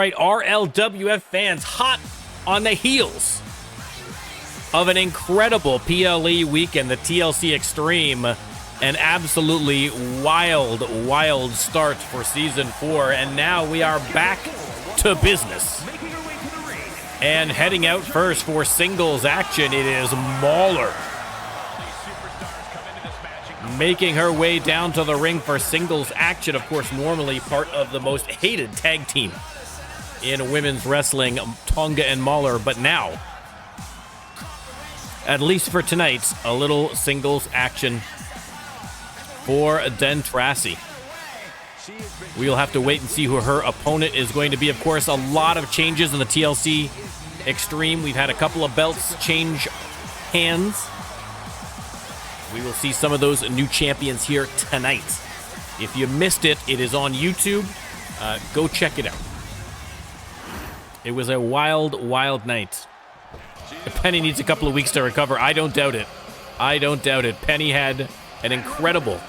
right, RLWF fans, hot on the heels of an incredible PLE weekend, the TLC Extreme. An absolutely wild, wild start for Season 4. And now we are back to business. And heading out first for singles action, it is Mauler. Making her way down to the ring for singles action. Of course, normally part of the most hated tag team in women's wrestling, Tonga and Mauler. But now, at least for tonight, a little singles action for Dentrassi. We'll have to wait and see who her opponent is going to be. Of course, a lot of changes in the TLC Extreme. We've had a couple of belts change hands. We will see some of those new champions here tonight. If you missed it, it is on YouTube. Go check it out. It was a wild, wild night. Penny needs a couple of weeks to recover. I don't doubt it. I don't doubt it. Penny had an incredible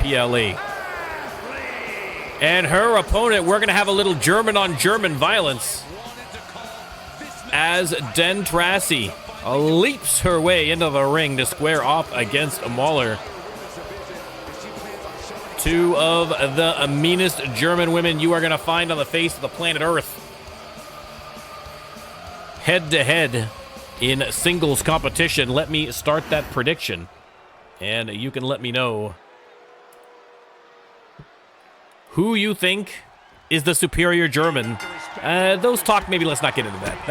PLE. And her opponent, we're going to have a little German-on-German violence as Dentrassi leaps her way into the ring to square off against Mauler. Two of the meanest German women you are going to find on the face of the planet Earth. Head-to-head in singles competition. Let me start that prediction, and you can let me know who you think is the superior German. Those talk, maybe let's not get into that.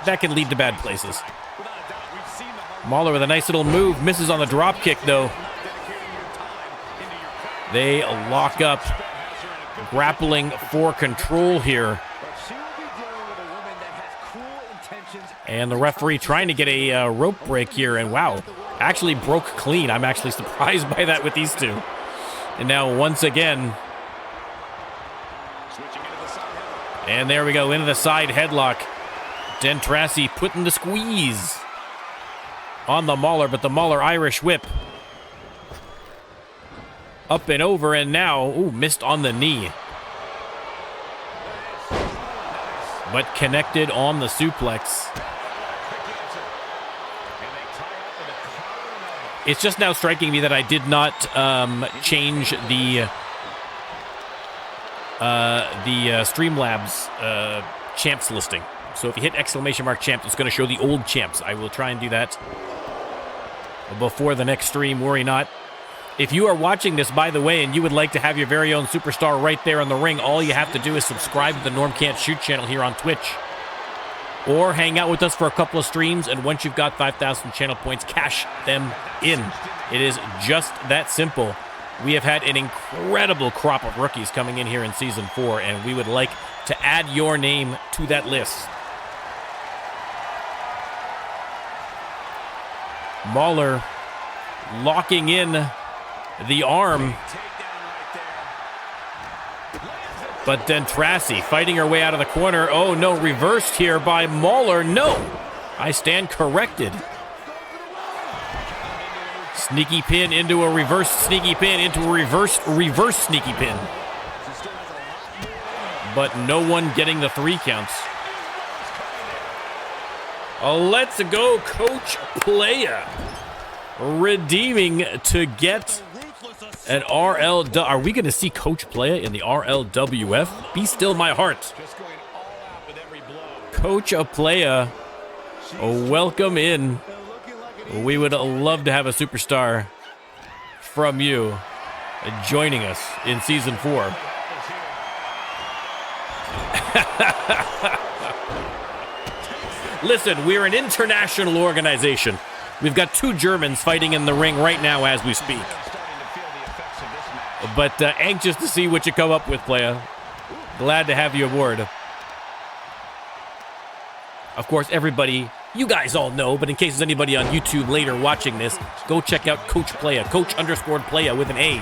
That can lead to bad places. Mauler with a nice little move. Misses on the drop kick, though. They lock up. Grappling for control here. And the referee trying to get a rope break here. And wow, actually broke clean. I'm actually surprised by that with these two. And now once again. And there we go, into the side headlock. Dentrassi putting the squeeze on the Mauler, but the Mauler Irish whip. Up and over, and now, missed on the knee. But connected on the suplex. It's just now striking me that I did not change the Streamlabs champs listing. So if you hit !champs, it's going to show the old champs. I will try and do that before the next stream. Worry not. If you are watching this, by the way, and you would like to have your very own superstar right there in the ring, all you have to do is subscribe to the NormCantShoot channel here on Twitch. Or hang out with us for a couple of streams, and once you've got 5,000 channel points, cash them in. It is just that simple. We have had an incredible crop of rookies coming in here in Season 4, and we would like to add your name to that list. Mauler locking in the arm. But Dentrassi fighting her way out of the corner. Oh no, reversed here by Mauler. No, I stand corrected. Sneaky pin into a reverse sneaky pin into a reverse sneaky pin. But no one getting the 3 counts. Let's go, Coach Playa. Redeeming to get an RLW. Are we going to see Coach Playa in the RLWF? Be still my heart. Coach Playa, welcome in. We would love to have a superstar from you joining us in Season 4. Listen, we're an international organization. We've got 2 Germans fighting in the ring right now as we speak. But anxious to see what you come up with, Playa. Glad to have you aboard. Of course, everybody, you guys all know, but in case there's anybody on YouTube later watching this, go check out Coach Playa, Coach_Playa with an A.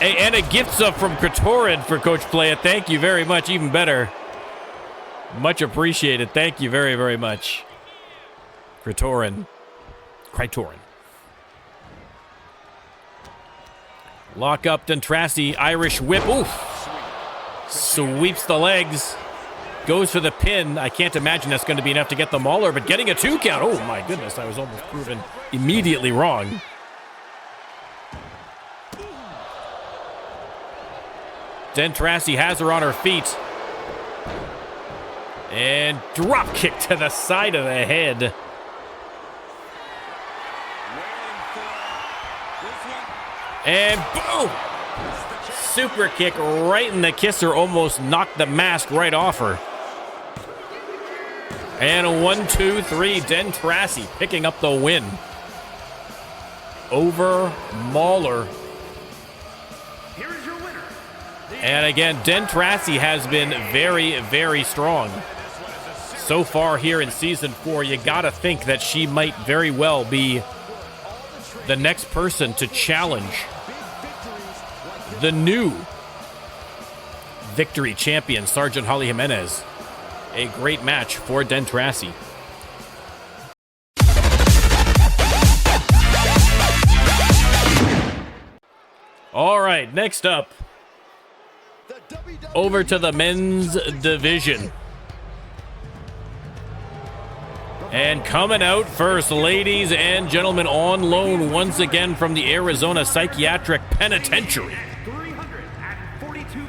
And a gift sub from Kratorin for Coach Playa. Thank you very much, even better. Much appreciated. Thank you very, very much. Kratorin. Lock up Dentrassi, Irish whip. Oof. Sweeps the legs. Goes for the pin. I can't imagine that's going to be enough to get the Mauler, but getting a 2 count. Oh my goodness, I was almost proven immediately wrong. Dentrassi has her on her feet. And drop kick to the side of the head. And boom! Super kick right in the kisser, almost knocked the mask right off her. And a 1, 2, 3, Dentrassi picking up the win over Mauler. And again, Dentrassi has been very, very strong so far here in Season 4. You gotta think that she might very well be the next person to challenge the new Victory Champion, Sergeant Holly Jimenez. A great match for Dentrassi. All right, next up, over to the men's division. And coming out first, ladies and gentlemen, on loan once again from the Arizona Psychiatric Penitentiary,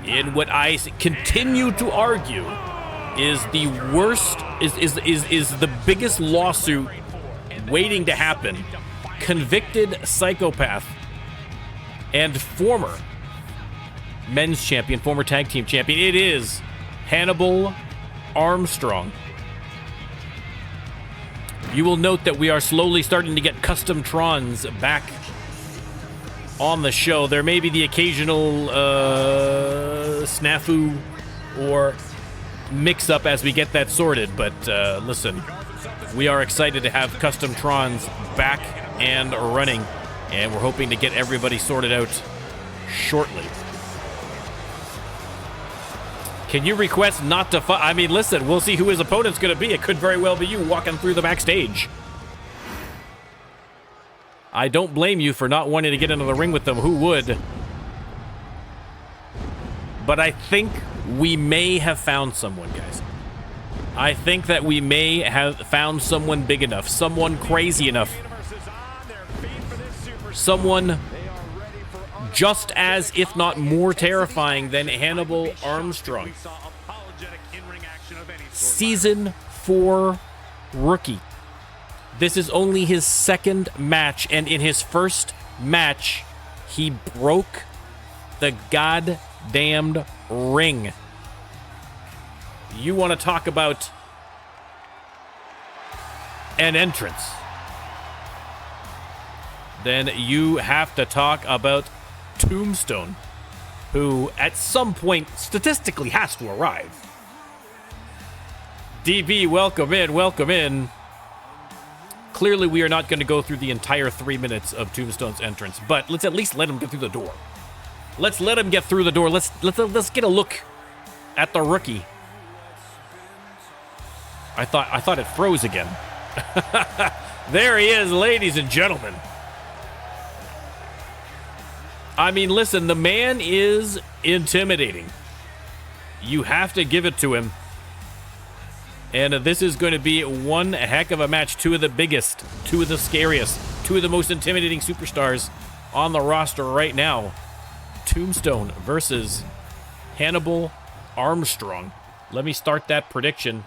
in what I continue to argue is the worst, is the biggest lawsuit waiting to happen. Convicted psychopath and former men's champion, former tag team champion. It is Hannibal Armstrong. You will note that we are slowly starting to get custom trons back on the show. There may be the occasional snafu or mix-up as we get that sorted, but listen, we are excited to have custom trons back and running, and we're hoping to get everybody sorted out shortly. Can you request not to fight? I mean, listen, we'll see who his opponent's going to be. It could very well be you walking through the backstage. I don't blame you for not wanting to get into the ring with them. Who would? But I think we may have found someone, guys. I think that we may have found someone big enough, someone crazy enough, someone just as, if not more terrifying than Hannibal Armstrong. Season 4 rookie. This is only his second match, and in his first match, he broke the goddamned ring. You want to talk about an entrance? Then you have to talk about Tombstone, who at some point statistically has to arrive. DB, welcome in, welcome in. Clearly we are not going to go through the entire 3 minutes of Tombstone's entrance, but let's at least let him get through the door. Let's let him get through the door. Let's get a look at the rookie. I thought it froze again. There he is, ladies and gentlemen. I mean, listen, the man is intimidating. You have to give it to him. And this is going to be one heck of a match. Two of the biggest, two of the scariest, two of the most intimidating superstars on the roster right now. Tombstone versus Hannibal Armstrong. Let me start that prediction.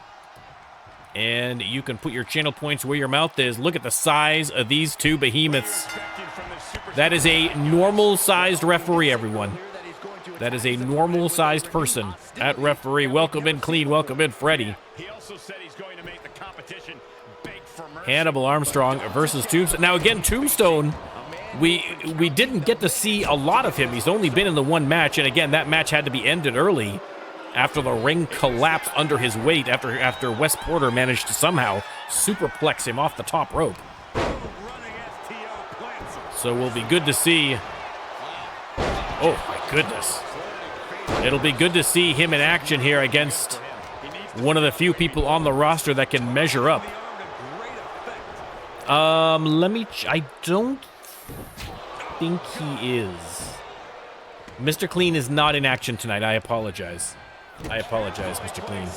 And you can put your channel points where your mouth is. Look at the size of these two behemoths. That is a normal-sized referee, everyone. That is a normal-sized person at referee. Welcome in, Clean. Welcome in, Freddie. Hannibal Armstrong versus Tombstone. Now, again, Tombstone, we didn't get to see a lot of him. He's only been in the one match, and again, that match had to be ended early after the ring collapsed under his weight, after Wes Porter managed to somehow superplex him off the top rope. So we'll be good to see. Oh, my goodness. It'll be good to see him in action here against one of the few people on the roster that can measure up. I don't think he is. Mr. Clean is not in action tonight. I apologize. I apologize, Mr. Clean.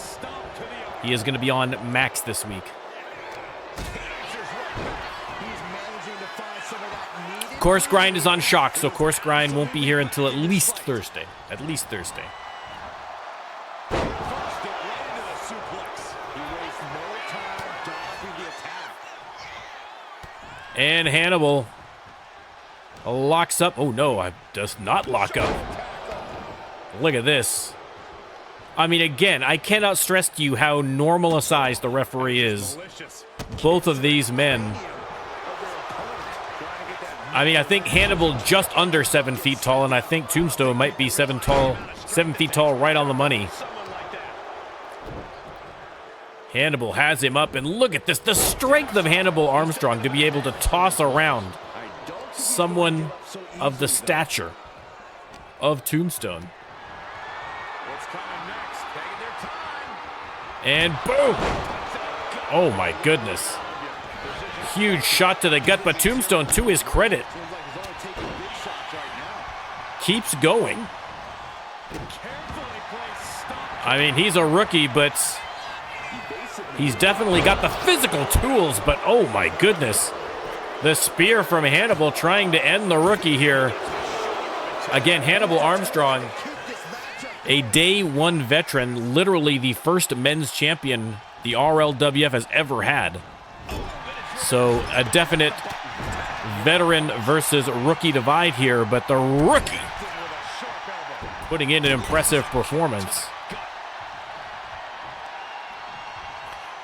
He is going to be on Max this week. Course Grind is on Shock, so Course Grind won't be here until at least Thursday. At least Thursday. And Hannibal locks up. Oh, no, it does not lock up. Look at this. I mean, again, I cannot stress to you how normal a size the referee is. Both of these men. I mean, I think Hannibal just under 7 feet tall, and I think Tombstone might be 7 feet tall, right on the money. Hannibal has him up, and look at this. The strength of Hannibal Armstrong to be able to toss around someone of the stature of Tombstone. And boom! Oh my goodness. Huge shot to the gut, but Tombstone, to his credit, keeps going. I mean, he's a rookie, but he's definitely got the physical tools, but oh my goodness. The spear from Hannibal trying to end the rookie here. Again, Hannibal Armstrong, a day one veteran, literally the first men's champion the RLWF has ever had. So a definite veteran versus rookie divide here, but the rookie putting in an impressive performance.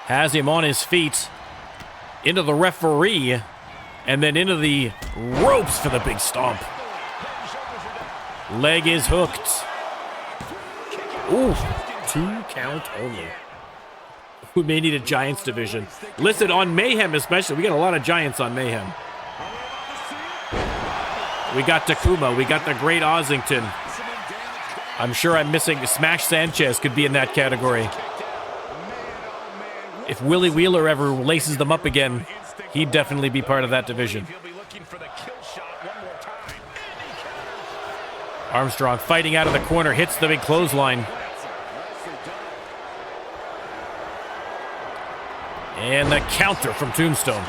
Has him on his feet, into the referee, and then into the ropes for the big stomp. Leg is hooked. Ooh, 2 count only. We may need a Giants division. Listed on Mayhem especially. We got a lot of Giants on Mayhem. We got Takuma. We got the Great Ossington. I'm sure I'm missing. Smash Sanchez could be in that category. If Willie Wheeler ever laces them up again, he'd definitely be part of that division. Armstrong fighting out of the corner, hits the big clothesline. And the counter from Tombstone.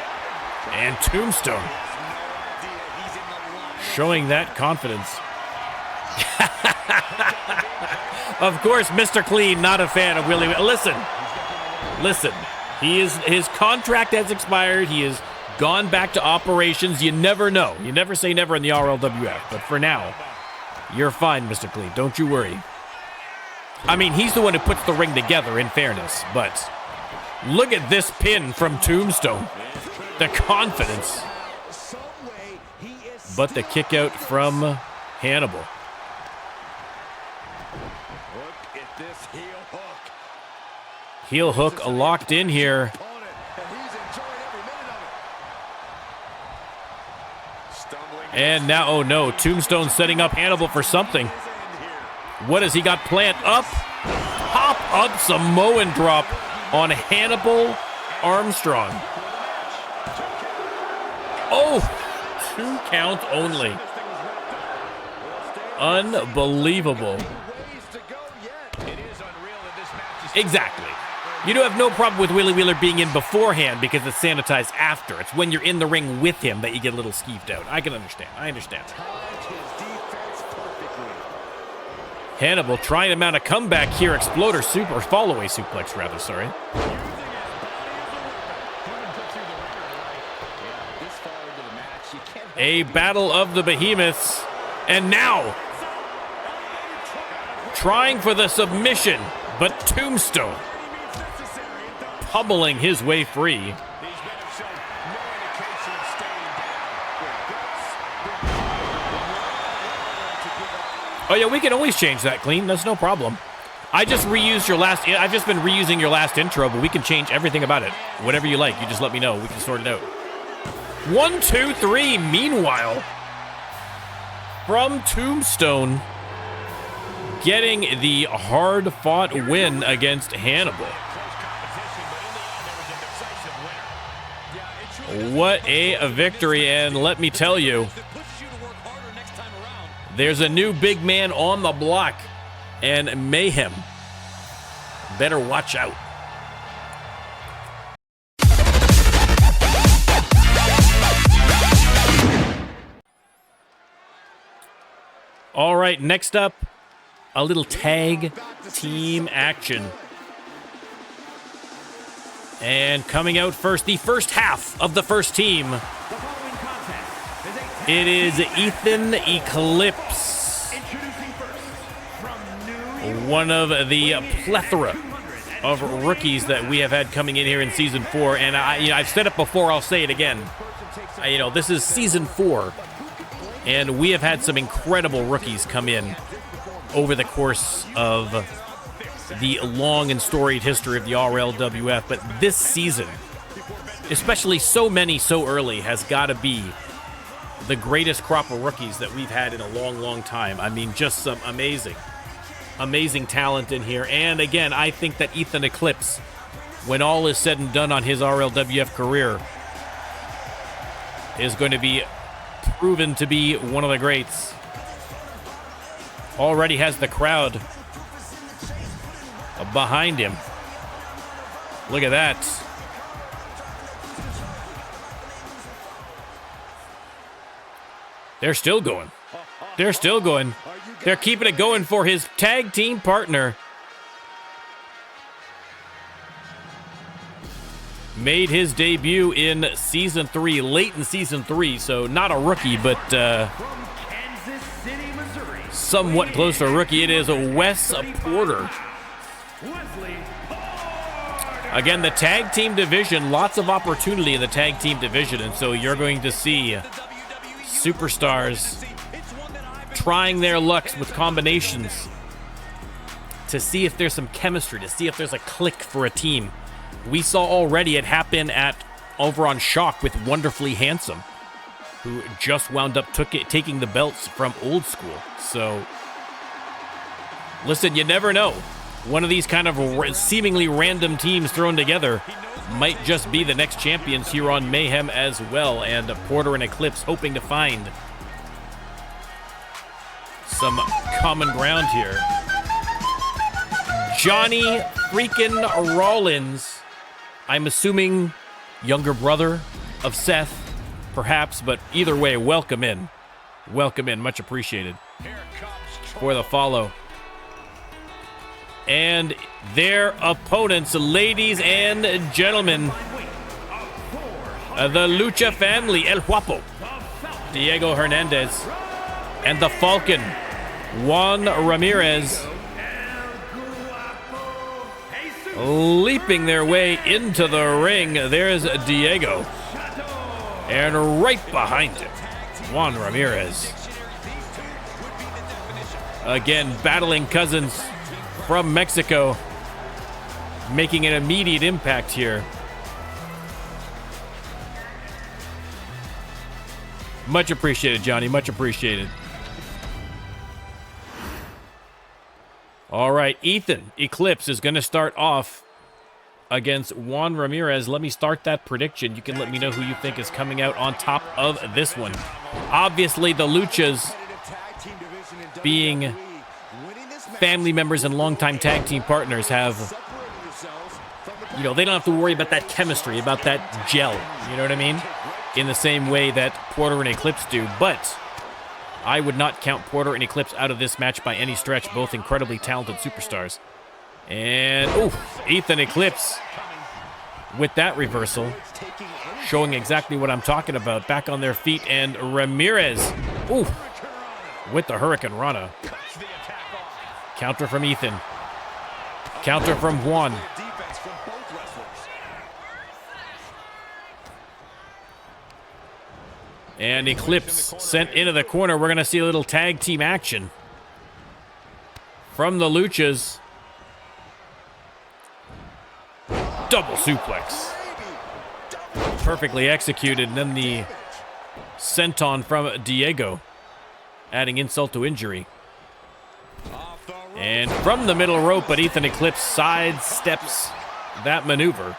And Tombstone showing that confidence. Of course, Mr. Clean, not a fan of Willie. Listen. His contract has expired. He has gone back to operations. You never know. You never say never in the RLWF. But for now, you're fine, Mr. Clean. Don't you worry. I mean, he's the one who puts the ring together, in fairness. But look at this pin from Tombstone. The confidence. But the kick out from Hannibal. Heel hook locked in here. And now, oh no, Tombstone setting up Hannibal for something. What has he got planned? Up, pop up Samoan drop on Hannibal Armstrong. Oh, 2 count only. Unbelievable. Exactly. You do have no problem with Willie Wheeler being in beforehand because it's sanitized after. It's when you're in the ring with him that you get a little skeeved out. I can understand. I understand. Hannibal trying to mount a comeback here. Exploder super, follow-away suplex rather, sorry. A battle of the behemoths. And now, trying for the submission, but Tombstone pummeling his way free. Oh yeah, we can always change that, Clean. That's no problem. I've just been reusing your last intro, but we can change everything about it. Whatever you like, you just let me know. We can sort it out. 1, 2, 3. Meanwhile, from Tombstone, getting the hard-fought win against Hannibal. What a victory, and let me tell you, There's a new big man on the block, and Mayhem better watch out. All right, next up, a little tag team action. And coming out first, the first half of the first team. It is Ethan Eclipse. One of the plethora of rookies that we have had coming in here in Season 4. And I've said it before, I'll say it again. This is Season 4. And we have had some incredible rookies come in over the course of the long and storied history of the RLWF. But this season, especially so many so early, has got to be the greatest crop of rookies that we've had in a long, long time. I mean, just some amazing talent in here. And again, I think that Ethan Eclipse, when all is said and done on his RLWF career, is going to be proven to be one of the greats. Already has the crowd behind him. Look at that. They're still going. They're still going. They're keeping it going for his tag team partner. Made his debut in Season 3, late in Season 3, so not a rookie, but somewhat close to a rookie. It is Wes Porter. Again, the tag team division, lots of opportunity in the tag team division, and so you're going to see superstars trying their lucks with combinations to see if there's some chemistry, to see if there's a click for a team. We saw already it happen over on Shock with Wonderfully Handsome, who just wound up taking the belts from Old School. So, listen, you never know. One of these kind of seemingly random teams thrown together might just be the next champions here on Mayhem as well. And Porter and Eclipse hoping to find some common ground here. Johnny freaking Rollins, I'm assuming younger brother of Seth, perhaps, but either way, welcome in. Welcome in, much appreciated for the follow. And their opponents, ladies and gentlemen, the Lucha family, El Guapo, Diego Hernandez, and the Falcon, Juan Ramirez, leaping their way into the ring. There's Diego. And right behind him, Juan Ramirez. Again, battling cousins from Mexico, making an immediate impact here. Much appreciated, Johnny. Much appreciated. All right, Ethan Eclipse is going to start off against Juan Ramirez. Let me start that prediction. You can let me know who you think is coming out on top of this one. Obviously, the Luchas, being family members and longtime tag team partners, have, they don't have to worry about that chemistry, about that gel, you know what I mean? In the same way that Porter and Eclipse do, but I would not count Porter and Eclipse out of this match by any stretch. Both incredibly talented superstars. And, Ethan Eclipse with that reversal, showing exactly what I'm talking about. Back on their feet, and Ramirez, with the Hurricane Rana. Counter from Ethan. Counter from Juan. And Eclipse sent into the corner. We're going to see a little tag team action from the Luchas. Double suplex. Perfectly executed. And then the senton from Diego, adding insult to injury. And from the middle rope, but Ethan Eclipse sidesteps that maneuver.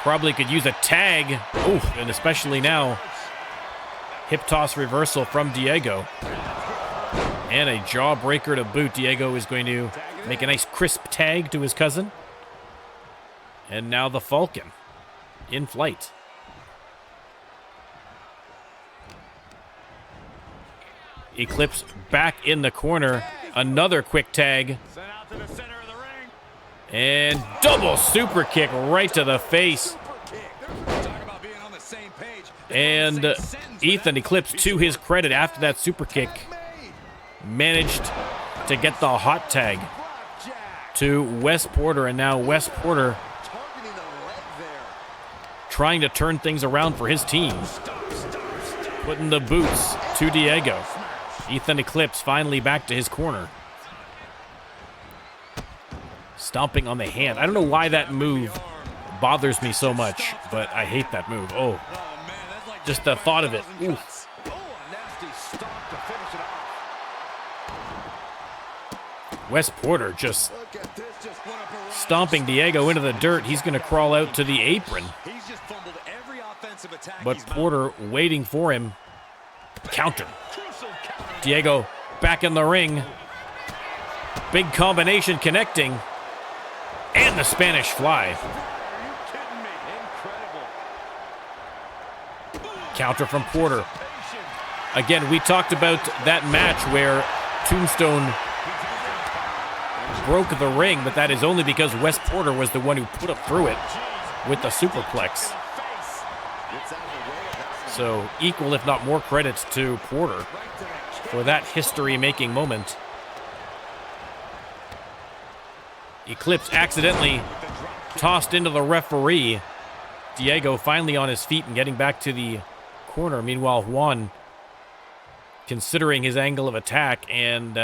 Probably could use a tag. And especially now Hip toss reversal from Diego. And a jawbreaker to boot. Diego is going to make a nice crisp tag to his cousin. And now the Falcon in flight. Eclipse back in the corner. Another quick tag. And double super kick right to the face. And Ethan Eclipse, to his credit, after that super kick, managed to get the hot tag to Wes Porter. And now Wes Porter trying to turn things around for his team. Putting the boots to Diego. Ethan Eclipse finally back to his corner. Stomping on the hand. I don't know why that move bothers me so much, but I hate that move. Oh, just the thought of it. Oof. Wes Porter just stomping Diego into the dirt. He's going to crawl out to the apron. But Porter waiting for him. Counter. Diego back in the ring. Big combination connecting. And the Spanish fly. Counter from Porter. Again, we talked about that match where Tombstone broke the ring, but that is only because Wes Porter was the one who put him through it with the superplex. So equal, if not more, credits to Porter for that history-making moment. Eclipse accidentally tossed into the referee. Diego finally on his feet and getting back to the corner. Meanwhile, Juan considering his angle of attack and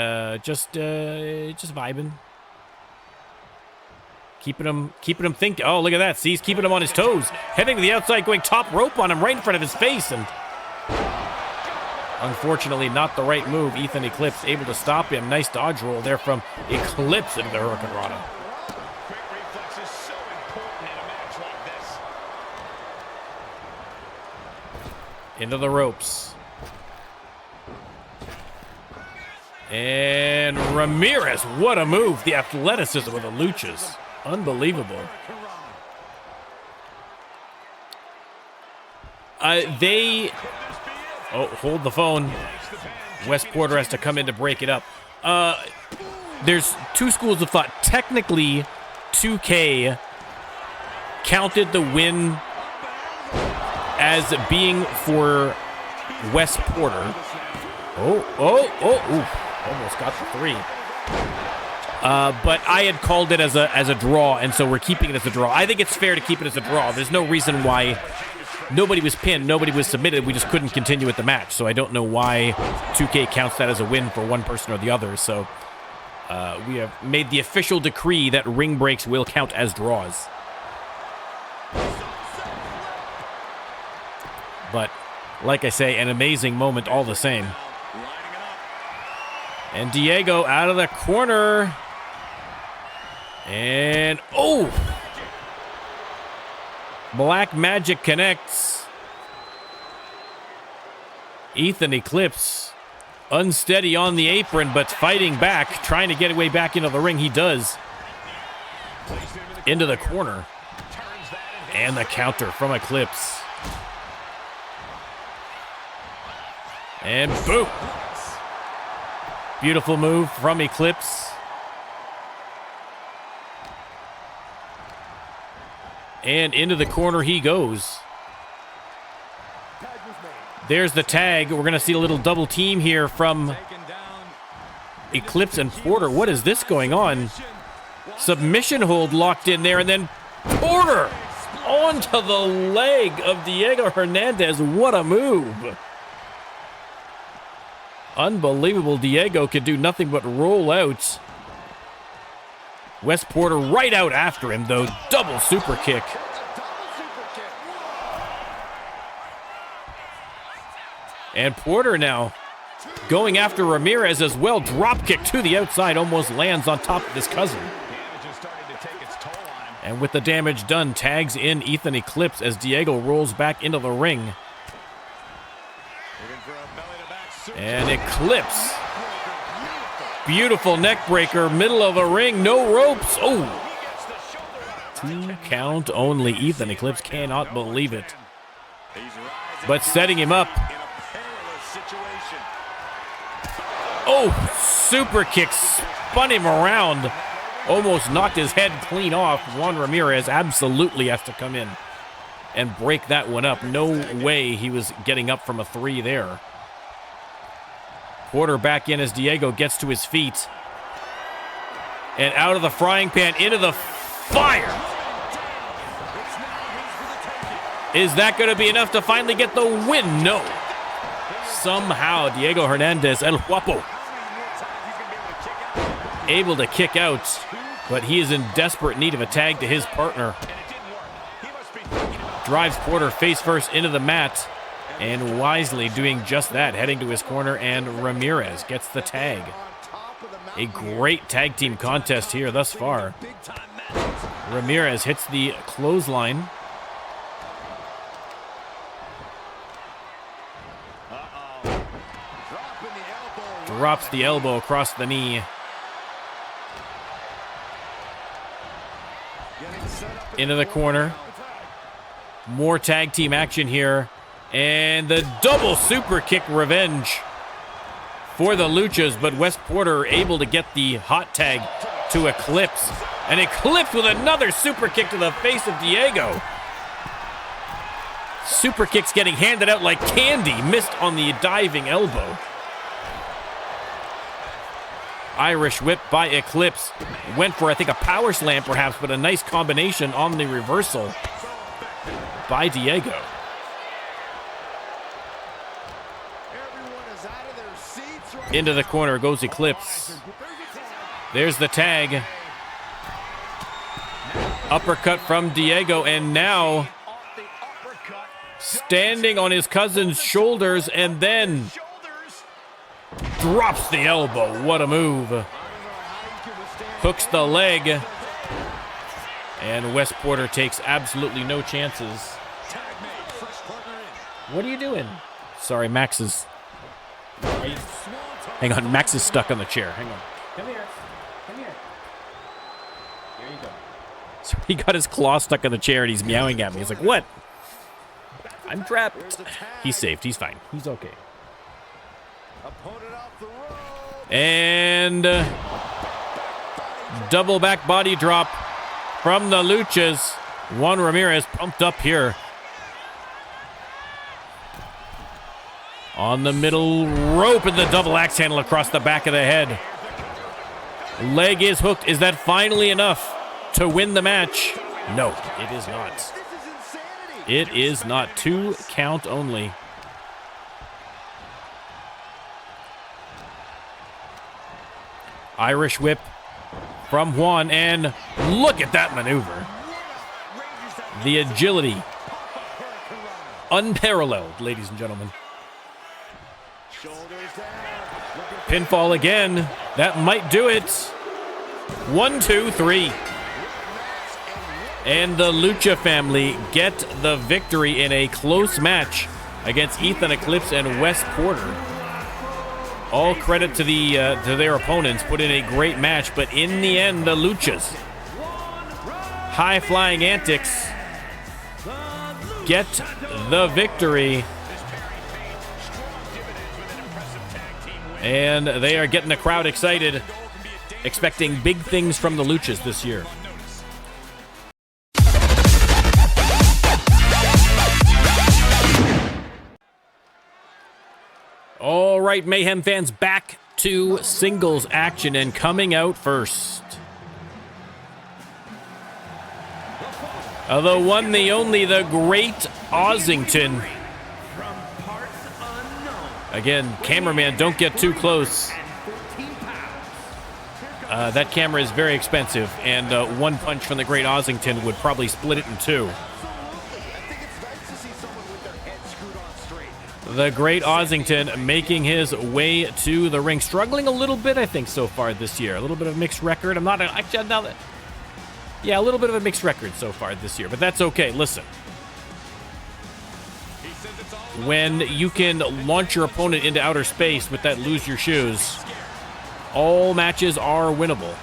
just vibing. Keeping him thinking. Oh, look at that. See, he's keeping him on his toes. Heading to the outside, going top rope on him right in front of his face. And unfortunately, not the right move. Ethan Eclipse able to stop him. Nice dodge roll there from Eclipse into the Hurricane Rana. Into the ropes. And Ramirez, what a move. The athleticism of the Luchas. Unbelievable. Hold the phone. Wes Porter has to come in to break it up. There's two schools of thought. Technically, 2K counted the win as being for Wes Porter. Almost got the 3. But I had called it as a draw, and so we're keeping it as a draw. I think it's fair to keep it as a draw. There's no reason why nobody was pinned, nobody was submitted. We just couldn't continue with the match. So I don't know why 2K counts that as a win for one person or the other. So we have made the official decree that ring breaks will count as draws. But like I say, an amazing moment all the same. And Diego out of the corner. And, Black Magic connects. Ethan Eclipse unsteady on the apron, but fighting back, trying to get away back into the ring. He does. Into the corner. And the counter from Eclipse. And boom. Beautiful move from Eclipse. And into the corner he goes. There's the tag. We're going to see a little double team here from Eclipse and Porter. What is this going on? Submission hold locked in there, and then Porter onto the leg of Diego Hernandez. What a move. Unbelievable. Diego could do nothing but roll out. Wes Porter right out after him, though. Double super kick. And Porter now going after Ramirez as well. Drop kick to the outside. Almost lands on top of his cousin. And with the damage done, tags in Ethan Eclipse as Diego rolls back into the ring. And Eclipse. Beautiful neck breaker, middle of the ring, no ropes. Oh, 2 count only. Ethan Eclipse cannot believe it. But setting him up. Oh, super kick, spun him around. Almost knocked his head clean off. Juan Ramirez absolutely has to come in and break that one up. No way he was getting up from a 3 there. Porter back in as Diego gets to his feet. And out of the frying pan into the fire. Is that going to be enough to finally get the win? No. Somehow Diego Hernandez, El Guapo, able to kick out, but he is in desperate need of a tag to his partner. Drives Porter face first into the mat, and wisely doing just that, heading to his corner, and Ramirez gets the tag. A great tag team contest here thus far. Ramirez hits the clothesline. Drops the elbow across the knee. Into the corner. More tag team action here. And the double super kick revenge for the Luchas, but Wes Porter able to get the hot tag to Eclipse. And Eclipse with another super kick to the face of Diego. Super kicks getting handed out like candy. Missed on the diving elbow. Irish whip by Eclipse. Went for, I think, a power slam perhaps, but a nice combination on the reversal by Diego. Into the corner goes Eclipse. There's the tag. Uppercut from Diego, and now standing on his cousin's shoulders, and then drops the elbow. What a move. Hooks the leg. And Wes Porter takes absolutely no chances. What are you doing? Sorry, Max is... Hang on, Max is stuck on the chair. Hang on. Come here. Come here. Here you go. So he got his claw stuck in the chair and he's meowing at me. He's like, what? I'm trapped. He's saved. He's fine. He's okay. And double back body drop from the Luchas. Juan Ramirez pumped up here. On the middle rope, and the double axe handle across the back of the head. Leg is hooked. Is that finally enough to win the match? No, it is not. It is not. 2 count only. Irish whip from Juan, and look at that maneuver. The agility. Unparalleled, ladies and gentlemen. Pinfall again. That might do it. 1, 2, 3. And the Lucha family get the victory in a close match against Ethan Eclipse and Wes Porter. All credit to their opponents. Put in a great match, but in the end, the Luchas, high-flying antics, get the victory. And they are getting the crowd excited, expecting big things from the Luchas this year. All right, Mayhem fans, back to singles action, and coming out first, the one, the only, the great Ossington. Again, cameraman, don't get too close. That camera is very expensive, and one punch from the great Ossington would probably split it in 2. The great Ossington making his way to the ring. Struggling a little bit, I think, so far this year. A little bit of a mixed record. I'm not... Actually, now that... Yeah, a little bit of a mixed record so far this year, but that's okay. Listen. He says it's all when you can launch your opponent into outer space with that lose your shoes, all matches are winnable.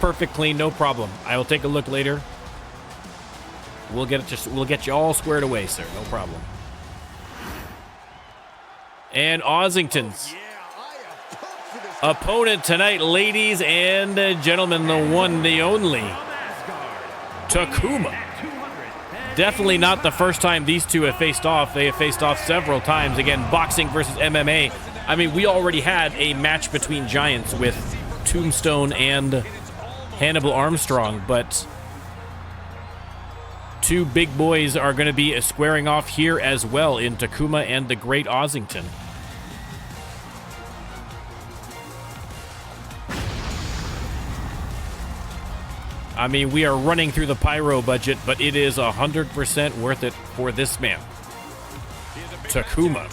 Perfect clean, no problem. I will take a look later. We'll get you all squared away, sir. No problem. And Ossington's opponent tonight, ladies and gentlemen, the one, the only, Takuma. Definitely not the first time these two have faced off. They have faced off several times. Again, boxing versus MMA. I mean, we already had a match between giants with Tombstone and Hannibal Armstrong, but two big boys are going to be squaring off here as well in Takuma and the Great Ossington. I mean, we are running through the pyro budget, but it is 100% worth it for this man, Takuma.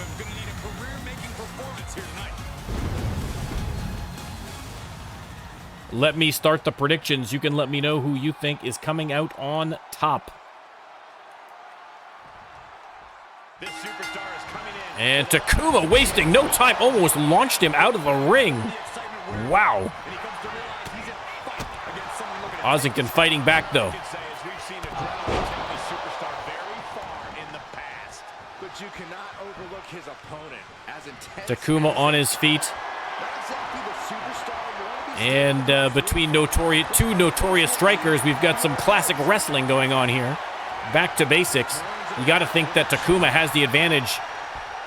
Let me start the predictions. You can let me know who you think is coming out on top. And Takuma wasting no time, almost launched him out of the ring. Wow. Ossington fighting back, though. Takuma on his feet. And between two notorious strikers, we've got some classic wrestling going on here. Back to basics. You got to think that Takuma has the advantage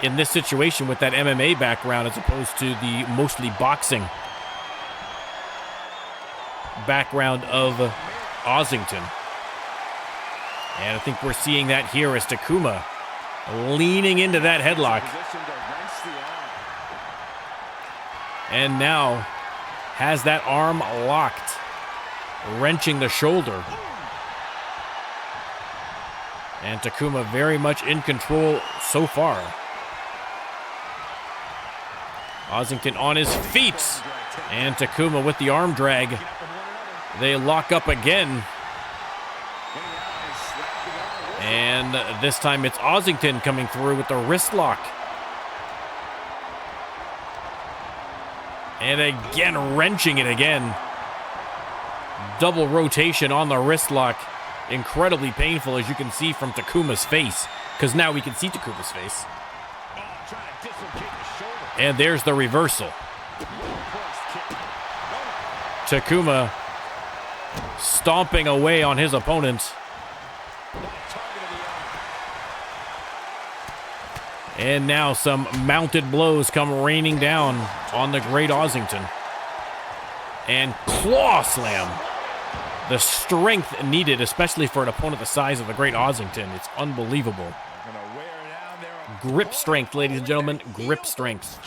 in this situation with that MMA background as opposed to the mostly boxing background of Ossington. And I think we're seeing that here as Takuma leaning into that headlock. And now has that arm locked, wrenching the shoulder. And Takuma very much in control so far. Ossington on his feet. And Takuma with the arm drag. They lock up again. And this time it's Ossington coming through with the wrist lock. And again, wrenching it again. Double rotation on the wrist lock. Incredibly painful, as you can see from Takuma's face. Because now we can see Takuma's face. And there's the reversal. Takuma stomping away on his opponent. And now some mounted blows come raining down on the Great Ossington. And claw slam. The strength needed, especially for an opponent the size of the Great Ossington. It's unbelievable. Grip strength, ladies and gentlemen. Grip strength.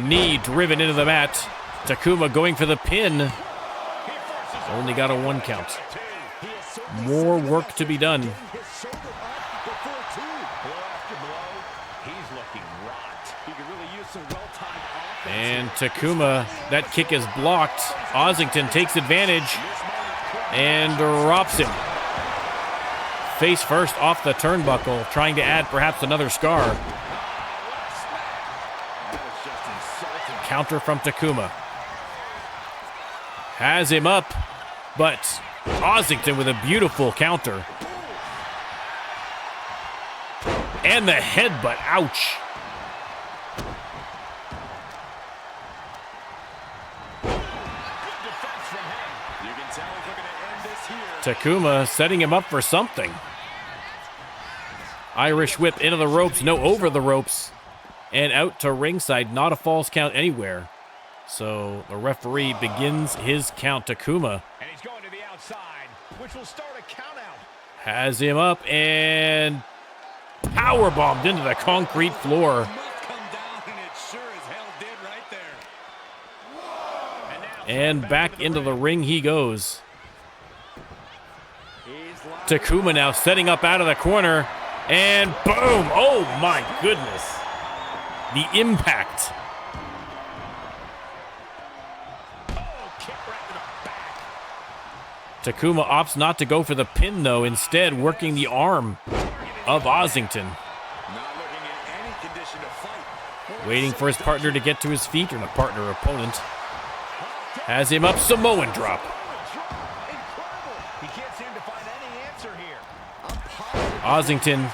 Knee driven into the mat. Takuma going for the pin. Only got a 1 count. More work to be done. And Takuma, that kick is blocked. Ossington takes advantage and drops him. Face first off the turnbuckle, trying to add perhaps another scar. Counter from Takuma. Has him up, but Ossington with a beautiful counter. And the headbutt, ouch. Takuma setting him up for something. Irish whip into the ropes, no over the ropes. And out to ringside, not a false count anywhere. So the referee begins his count. Takuma. And he's going to the outside, which will start a count out. Has him up and power bombed into the concrete floor. And back into the ring he goes. Takuma now setting up out of the corner. And boom! Oh my goodness. The impact. Takuma opts not to go for the pin, though, instead working the arm of Ozington. Waiting for his partner to get to his feet, or the partner or opponent. Has him up, Samoan drop. Ozington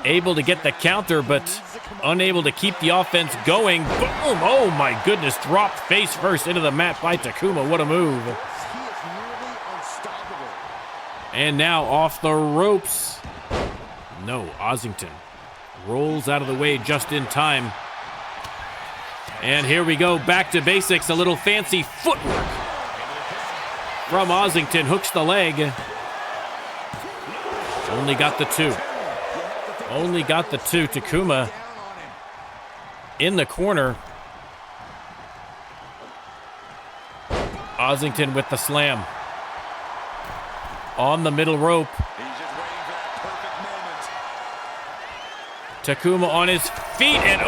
able to get the counter, but unable to keep the offense going. Boom! Oh my goodness, dropped face first into the mat by Takuma. What a move. And now off the ropes. No, Ozington rolls out of the way just in time. And here we go, back to basics. A little fancy footwork from Ozington. Hooks the leg. Only got the two. Only got the two. Takuma in the corner. Ozington with the slam. On the middle rope. Takuma on his feet, and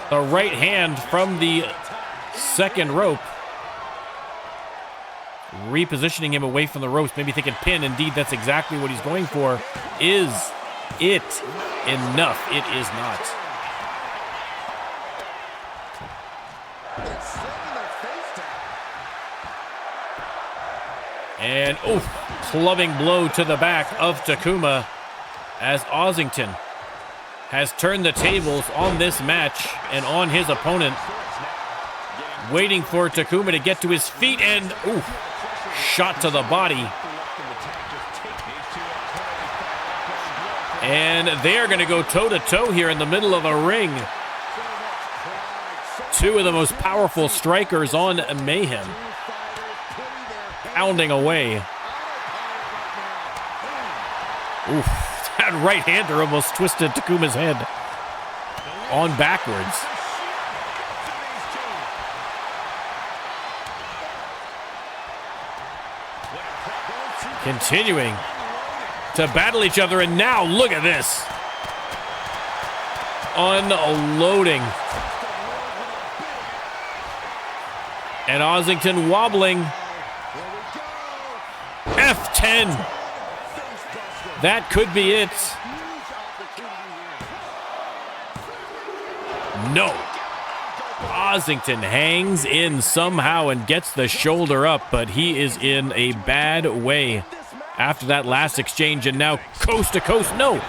the right hand from the second rope. Repositioning him away from the ropes, maybe thinking pin. Indeed, that's exactly what he's going for. Is it enough? It is not. And clubbing blow to the back of Takuma as Ozington has turned the tables on this match and on his opponent. Waiting for Takuma to get to his feet, and shot to the body. And they're going to go toe-to-toe here in the middle of a ring. Two of the most powerful strikers on Mayhem. Pounding away. That right-hander almost twisted Takuma's head on backwards. Continuing to battle each other, and now look at this. Unloading. And Ozington wobbling. F10. That could be it. No. Ozington hangs in somehow and gets the shoulder up, but he is in a bad way after that last exchange, and now coast to coast. No.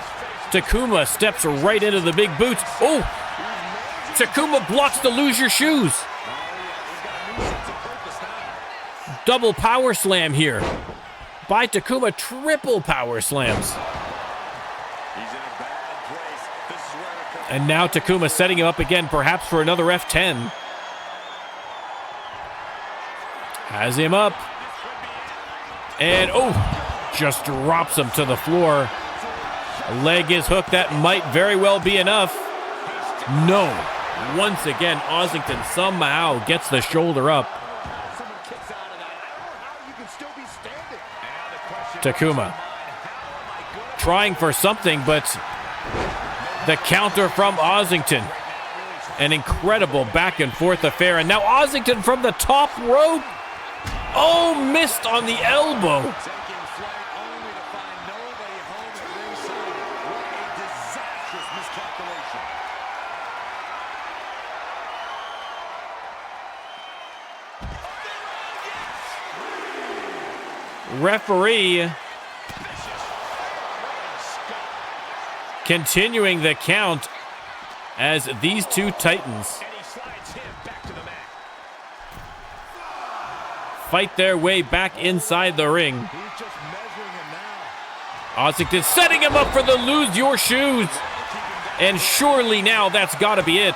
Takuma steps right into the big boots. Takuma blocks the lose your shoes. Double power slam here by Takuma. Triple power slams. And now Takuma setting him up again, perhaps for another F10. Has him up. And just drops him to the floor. A leg is hooked. That might very well be enough. No. Once again, Ozington somehow gets the shoulder up. Takuma trying for something, but the counter from Ozington. An incredible back and forth affair. And now Ozington from the top rope. Missed on the elbow. Referee continuing the count as these two Titans fight their way back inside the ring. Ozington setting him up for the lose your shoes. And surely now that's got to be it.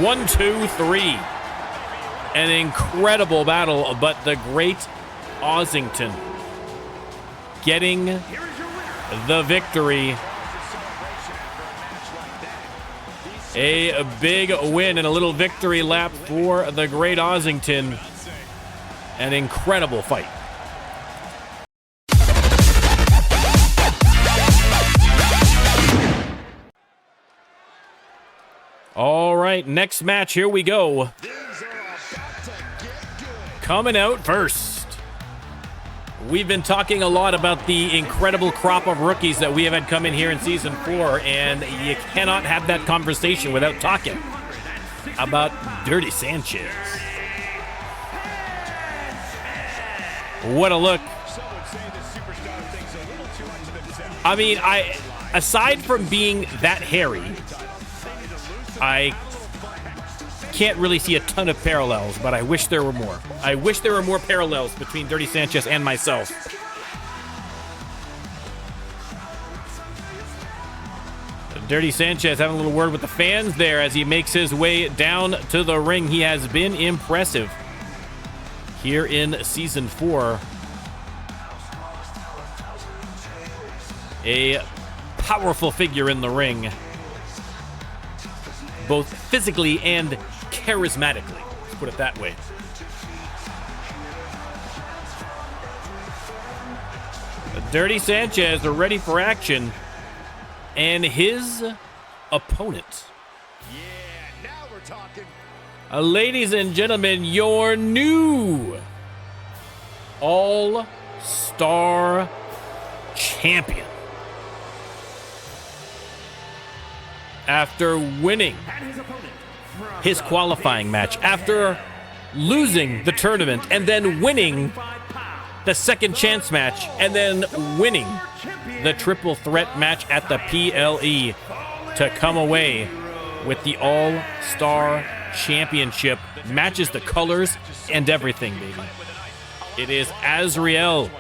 1, 2, 3. An incredible battle, but the great Ozington getting the victory. A big win and a little victory lap for the great Ozington. An incredible fight. All right, next match, here we go. Coming out first. We've been talking a lot about the incredible crop of rookies that we have had come in here in Season 4, and you cannot have that conversation without talking about Dirty Sanchez. What a look. I mean, aside from being that hairy, I can't really see a ton of parallels, but I wish there were more. I wish there were more parallels between Dirty Sanchez and myself. Dirty Sanchez having a little word with the fans there as he makes his way down to the ring. He has been impressive here in Season 4. A powerful figure in the ring, both physically and charismatically. Let's put it that way. Dirty Sanchez are ready for action, and his opponent. Yeah, now we're talking. Ladies and gentlemen, your new All-Star Champion. After winning his qualifying match, after losing the tournament, and then winning the second chance match, and then winning the triple threat match at the PLE to come away with the All-Star Championship. Matches the colors and everything, baby. It is Azareal.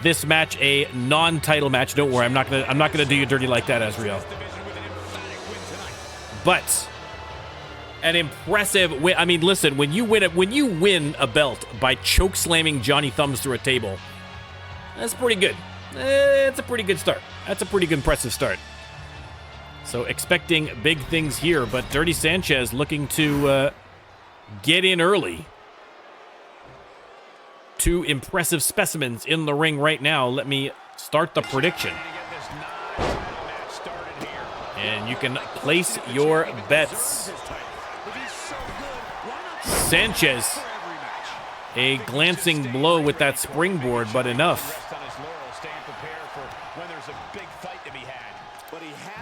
This match a non-title match. Don't worry, I'm not gonna do you dirty like that, Azareal. But an impressive win. I mean, listen, when you win a belt by choke slamming Johnny Thumbs through a table, that's pretty good. It's a pretty good start. That's a pretty good, impressive start. So expecting big things here, but Dirty Sanchez looking to get in early. Two impressive specimens in the ring right now. Let me start the prediction. And you can place your bets. Sanchez, a glancing blow with that springboard, but enough.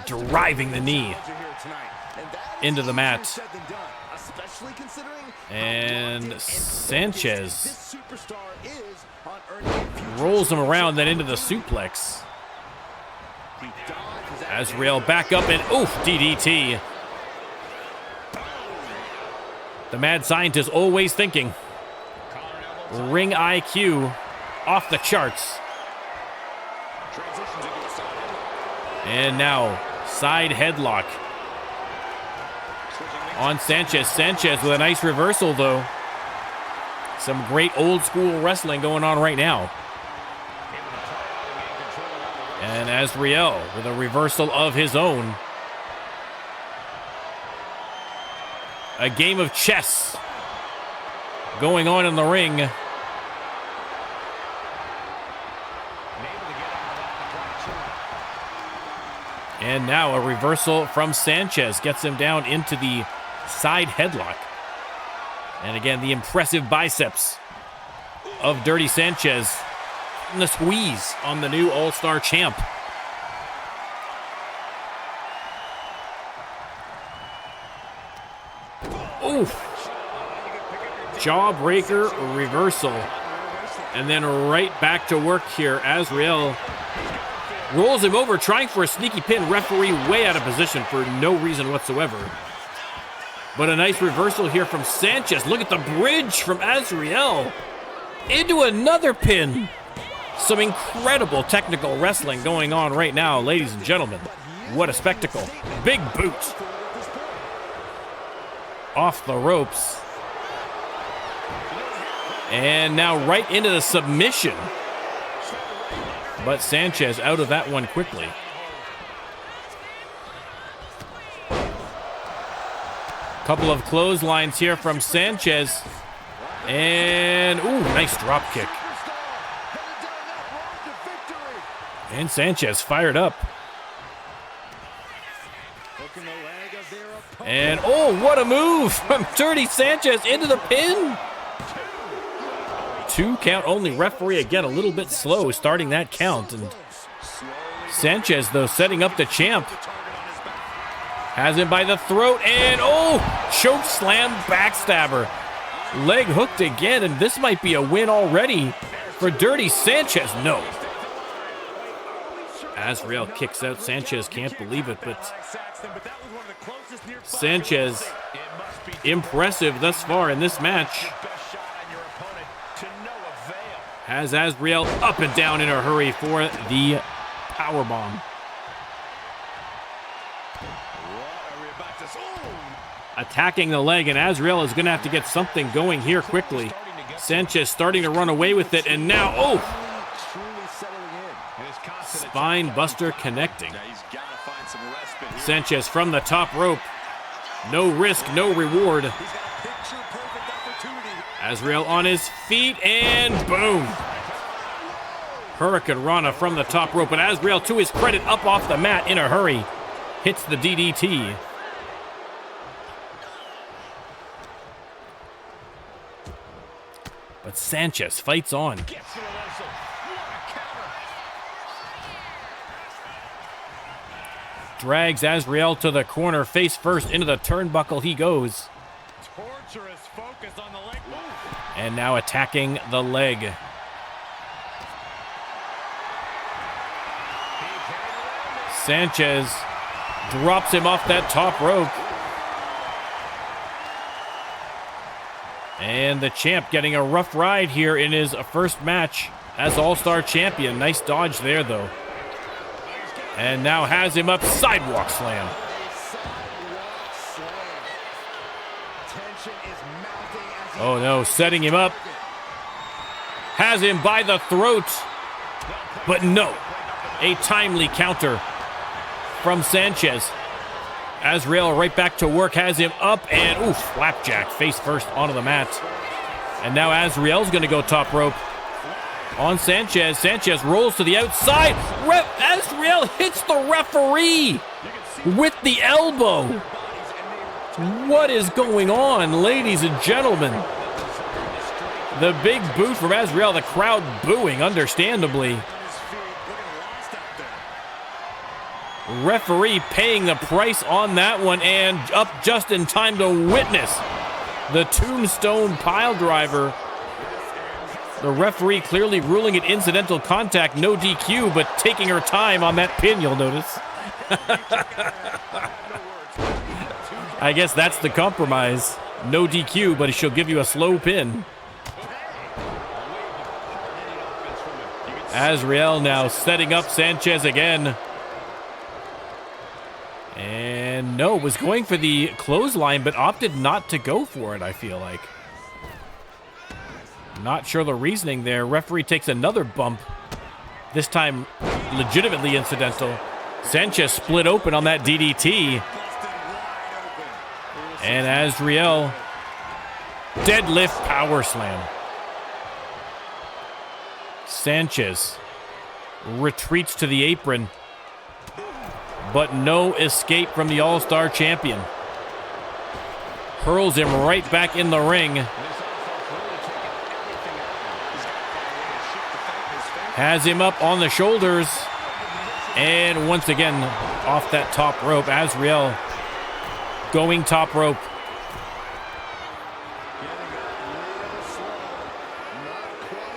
Driving the knee into the mat. And Sanchez rolls him around, then into the suplex. Azareal back up and oof, DDT. The mad scientist always thinking. Ring IQ off the charts. And now side headlock on Sanchez. Sanchez with a nice reversal, though. Some great old school wrestling going on right now. And Azareal with a reversal of his own. A game of chess going on in the ring. And now a reversal from Sanchez gets him down into the side headlock. And again, the impressive biceps of Dirty Sanchez. And the squeeze on the new All-Star champ. Oof. Jawbreaker reversal. And then right back to work here. Azareal rolls him over, trying for a sneaky pin. Referee way out of position for no reason whatsoever. But a nice reversal here from Sanchez. Look at the bridge from Azareal into another pin. Some incredible technical wrestling going on right now, ladies and gentlemen. What a spectacle. Big boot. Off the ropes. And now right into the submission. But Sanchez out of that one quickly. Couple of clotheslines here from Sanchez. And, ooh, nice drop kick. And Sanchez fired up. And oh, what a move from Dirty Sanchez into the pin. 2 count only. Referee again a little bit slow starting that count. And Sanchez, though, setting up the champ. Has him by the throat, and oh, choke slam backstabber. Leg hooked again, and this might be a win already for Dirty Sanchez. No. Azareal kicks out. Sanchez can't believe it, but Sanchez, impressive thus far in this match. Has Azareal up and down in a hurry for the powerbomb. Attacking the leg, and Azareal is going to have to get something going here quickly. Sanchez starting to run away with it, and now, oh! Spine buster connecting. Sanchez from the top rope. No risk, no reward. Azareal on his feet, and boom! Hurricane Rana from the top rope, but Azareal, to his credit, up off the mat in a hurry. Hits the DDT. But Sanchez fights on. Drags Azareal to the corner, face first into the turnbuckle he goes. Torturous focus on the leg. And now attacking the leg. Sanchez drops him off that top rope. And the champ getting a rough ride here in his first match as All-Star Champion. Nice dodge there, though. And now has him up, sidewalk slam. Oh no, setting him up. Has him by the throat. But no, a timely counter from Sanchez. Azareal right back to work, has him up, and oof, flapjack face first onto the mat. And now Azareal's going to go top rope on Sanchez. Sanchez rolls to the outside. Azareal hits the referee with the elbow. What is going on, ladies and gentlemen? The big boot from Azareal, the crowd booing, understandably. Referee paying the price on that one, and up just in time to witness the tombstone pile driver. The referee clearly ruling it incidental contact, no DQ, but taking her time on that pin, you'll notice. I guess that's the compromise. No DQ, but she'll give you a slow pin. Azareal now setting up Sanchez again. And no, was going for the clothesline, but opted not to go for it, I feel like. Not sure the reasoning there. Referee takes another bump. This time, legitimately incidental. Sanchez split open on that DDT. And Azareal, deadlift power slam. Sanchez retreats to the apron. But no escape from the All-Star Champion. Hurls him right back in the ring. Has him up on the shoulders. And once again, off that top rope. Azareal going top rope.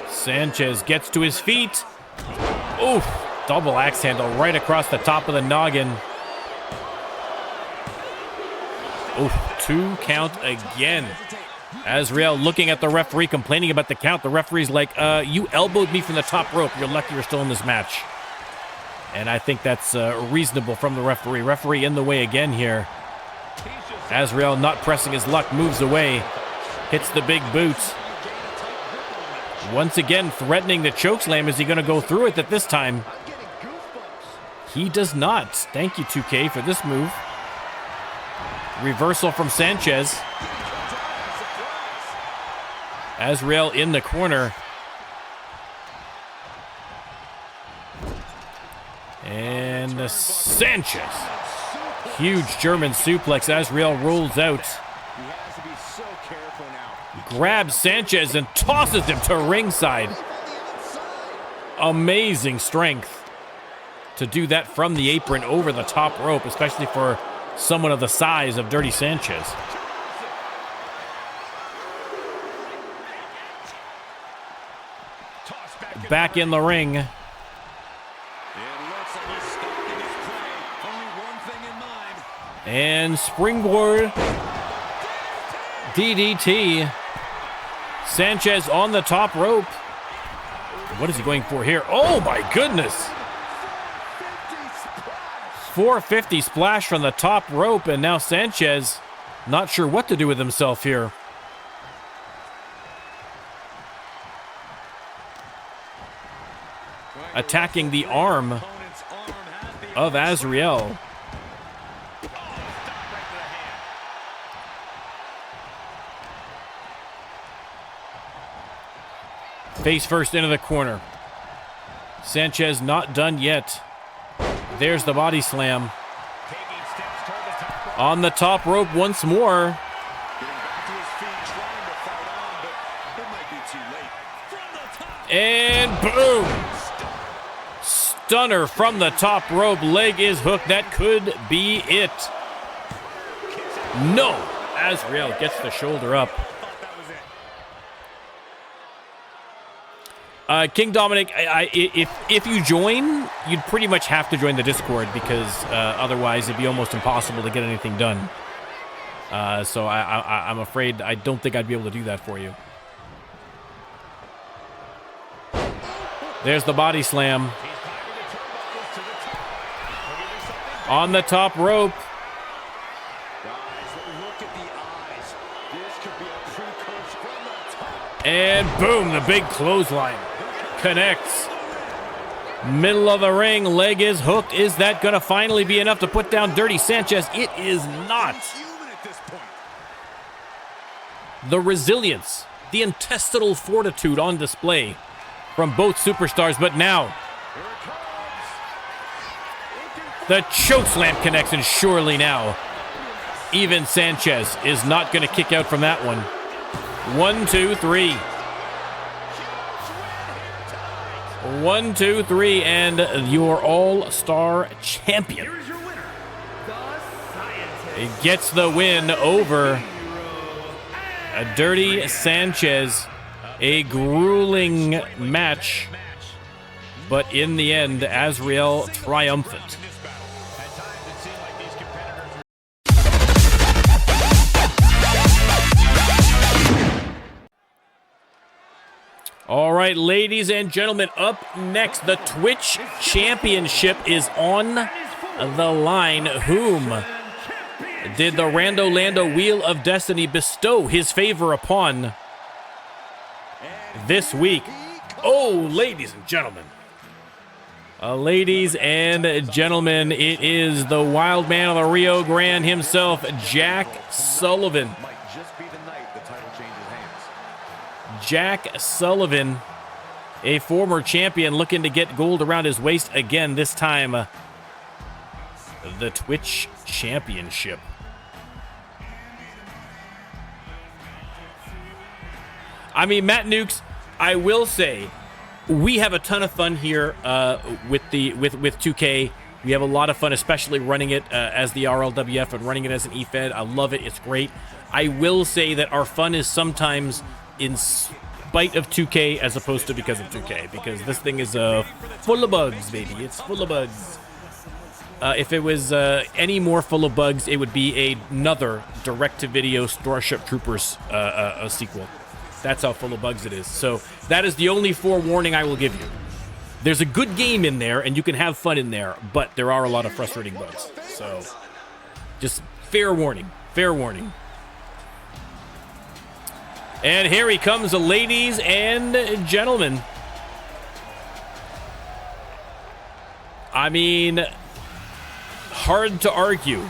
Sanchez gets to his feet. Oof. Double axe handle right across the top of the noggin. Oof, 2 count again. Azareal looking at the referee, complaining about the count. The referee's like, you elbowed me from the top rope. You're lucky you're still in this match. And I think that's reasonable from the referee. Referee in the way again here. Azareal not pressing his luck, moves away. Hits the big boot. Once again, threatening the chokeslam. Is he going to go through it at this time? He does not. Thank you, 2K, for this move. Reversal from Sanchez. Azareal in the corner. And Sanchez Huge German suplex. Azareal rolls out. He has to be so careful now. Grabs Sanchez and tosses him to ringside. Amazing strength to do that from the apron over the top rope, especially for someone of the size of Dirty Sanchez. Back in the ring. And springboard DDT. Sanchez on the top rope. What is he going for here? Oh my goodness. 450 splash from the top rope, and now Sanchez not sure what to do with himself here. Attacking the arm of Azareal. Face first into the corner. Sanchez not done yet. There's the body slam. On the top rope once more. And boom! Stunner from the top rope. Leg is hooked. That could be it. No! Azareal gets the shoulder up. King Dominic, if you join, you'd pretty much have to join the Discord because otherwise it'd be almost impossible to get anything done. So I'm afraid I don't think I'd be able to do that for you. There's the body slam. On the top rope. And boom, the big clothesline. Connects. Middle of the ring, leg is hooked. Is that going to finally be enough to put down Dirty Sanchez? It is not. The resilience, the intestinal fortitude on display from both superstars, but now the chokeslam connects, and surely now even Sanchez is not going to kick out from that one. 1, 2, 3. 1, 2, 3, and your all-star champion. He gets the win over a Dirty Sanchez. A grueling match, but in the end, Azareal triumphant. All right, ladies and gentlemen, up next, the Twitch Championship is on the line. Whom did the Rando Lando Wheel of Destiny bestow his favor upon this week? Oh, ladies and gentlemen. Ladies and gentlemen, it is the wild man of the Rio Grande himself, Jack Sullivan. Jack Sullivan, a former champion looking to get gold around his waist again, this time the Twitch Championship. I mean, Matt Nukes, I will say, we have a ton of fun here with 2K. We have a lot of fun, especially running it as the RLWF and running it as an eFed. I love it. It's great. I will say that our fun is sometimes in spite of 2K as opposed to because of 2K, because this thing is full of bugs, baby. It's full of bugs. If it was any more full of bugs, it would be another direct-to-video Starship Troopers sequel. That's how full of bugs it is. So that is the only forewarning I will give you. There's a good game in there, and you can have fun in there, but there are a lot of frustrating bugs. So just fair warning. Fair warning. And here he comes, ladies and gentlemen. I mean, hard to argue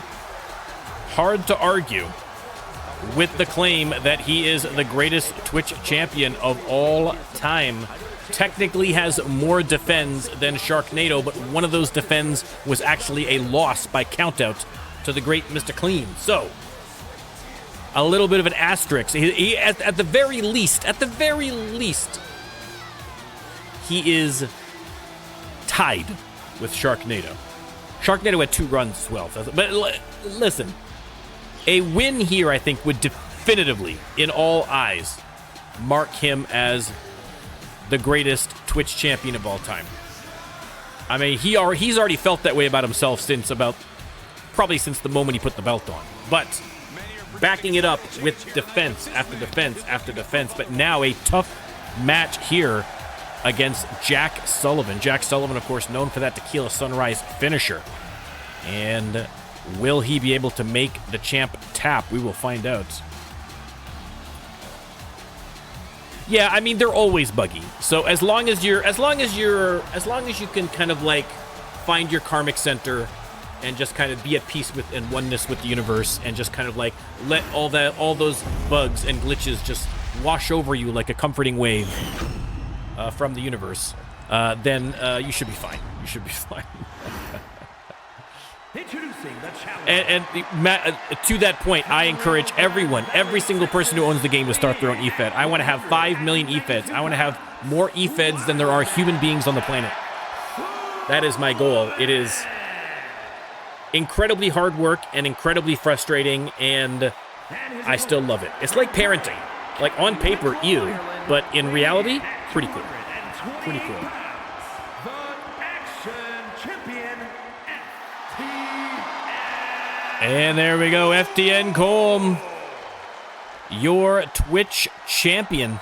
with the claim that he is the greatest Twitch champion of all time. Technically has more defends than Sharknado, but one of those defends was actually a loss by countout to the great Mr. Clean. So, a little bit of an asterisk. He at the very least, he is tied with Sharknado. Sharknado had 2 runs as well. But listen, a win here, I think, would definitively, in all eyes, mark him as the greatest Twitch champion of all time. I mean, he's already felt that way about himself probably since the moment he put the belt on. But backing it up with defense after defense after defense, but now a tough match here against Jack Sullivan. Jack Sullivan, of course, known for that Tequila Sunrise finisher. And will he be able to make the champ tap? We will find out. Yeah, I mean, they're always buggy. So as long as you can kind of like find your karmic center and just kind of be at peace with and oneness with the universe, and just kind of like let all those bugs and glitches just wash over you like a comforting wave from the universe, then you should be fine. You should be fine. Introducing the challenger. And to that point, I encourage every single person who owns the game to start their own eFed. I want to have 5 million eFeds. I want to have more eFeds than there are human beings on the planet. That is my goal. It is incredibly hard work and incredibly frustrating, and I still love it. It's like parenting. Like on paper, ew, but in reality, pretty cool. Pretty cool. The Action Champion. And there we go, FTN Colm, your Twitch champion,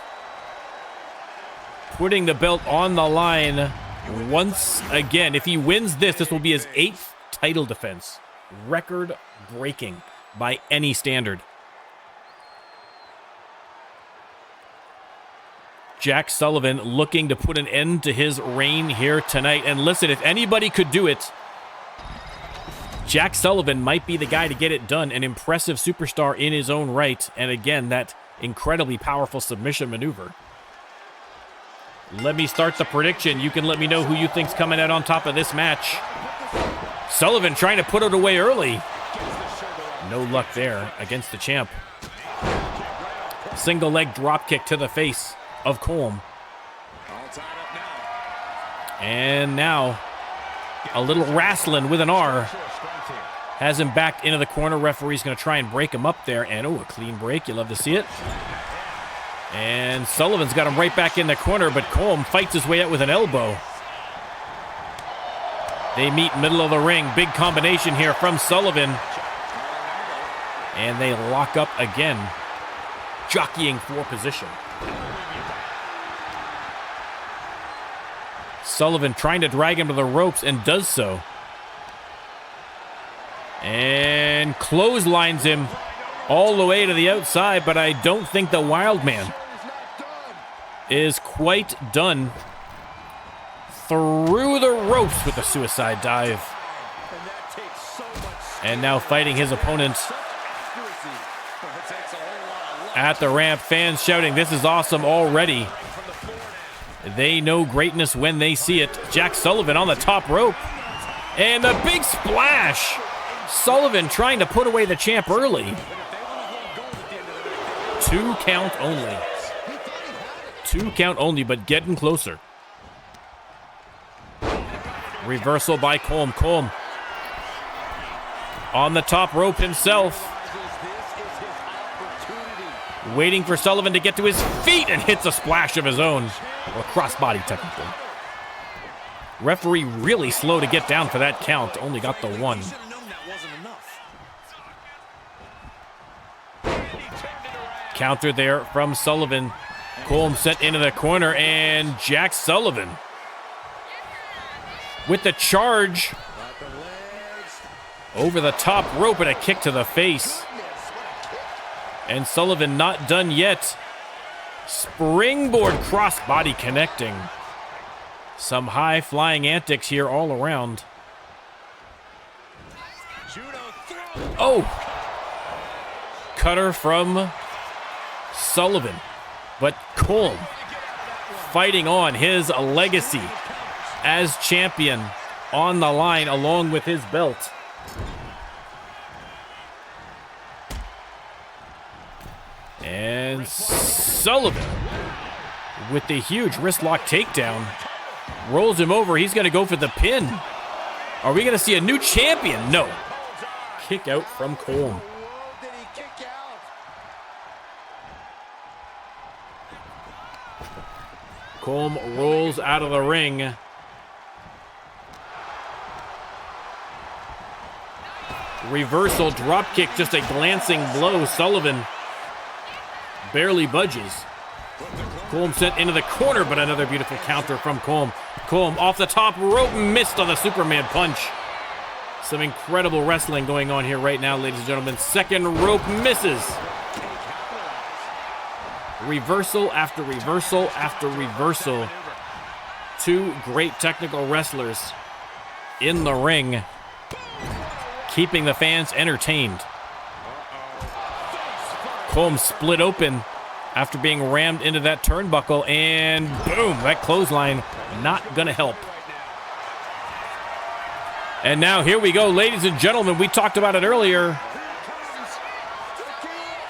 putting the belt on the line once again. If he wins this will be his 8th title defense. Record-breaking by any standard. Jack Sullivan looking to put an end to his reign here tonight. And listen, if anybody could do it, Jack Sullivan might be the guy to get it done. An impressive superstar in his own right. And again, that incredibly powerful submission maneuver. Let me start the prediction. You can let me know who you think's coming out on top of this match. Sullivan trying to put it away early. No luck there against the champ. Single leg drop kick to the face of Colm. And now a little wrestling with an R. Has him backed into the corner. Referee's going to try and break him up there. And, oh, a clean break. You love to see it. And Sullivan's got him right back in the corner, but Colm fights his way out with an elbow. They meet middle of the ring. Big combination here from Sullivan. And they lock up again, jockeying for position. Sullivan trying to drag him to the ropes and does so. And clotheslines him all the way to the outside, but I don't think the Wild Man is quite done. Through the ropes with the suicide dive. And now fighting his opponent at the ramp. Fans shouting, "This is awesome" already. They know greatness when they see it. Jack Sullivan on the top rope. And a big splash. Sullivan trying to put away the champ early. 2 count only. 2 count only, but getting closer. Reversal by Colm. Colm on the top rope himself. Waiting for Sullivan to get to his feet and hits a splash of his own. Or crossbody, technically. Referee really slow to get down for that count. Only got the 1. Counter there from Sullivan. Colm sent into the corner, and Jack Sullivan with the charge over the top rope and a kick to the face. And Sullivan not done yet. Springboard crossbody connecting. Some high-flying antics here all around. Oh! Cutter from Sullivan. But Colm fighting on his legacy as champion on the line along with his belt. Sullivan with the huge wrist lock takedown. Rolls him over. He's going to go for the pin. Are we going to see a new champion? No. Kick out from Colm. Colm rolls out of the ring. Reversal drop kick, just a glancing blow. Sullivan barely budges. Colm sent into the corner, but another beautiful counter from Colm. Colm off the top rope, missed on the Superman punch. Some incredible wrestling going on here right now, ladies and gentlemen. Second rope misses. Reversal after reversal after reversal. Two great technical wrestlers in the ring, keeping the fans entertained. Colm split open after being rammed into that turnbuckle, and boom, that clothesline not gonna help. And now here we go, ladies and gentlemen. We talked about it earlier.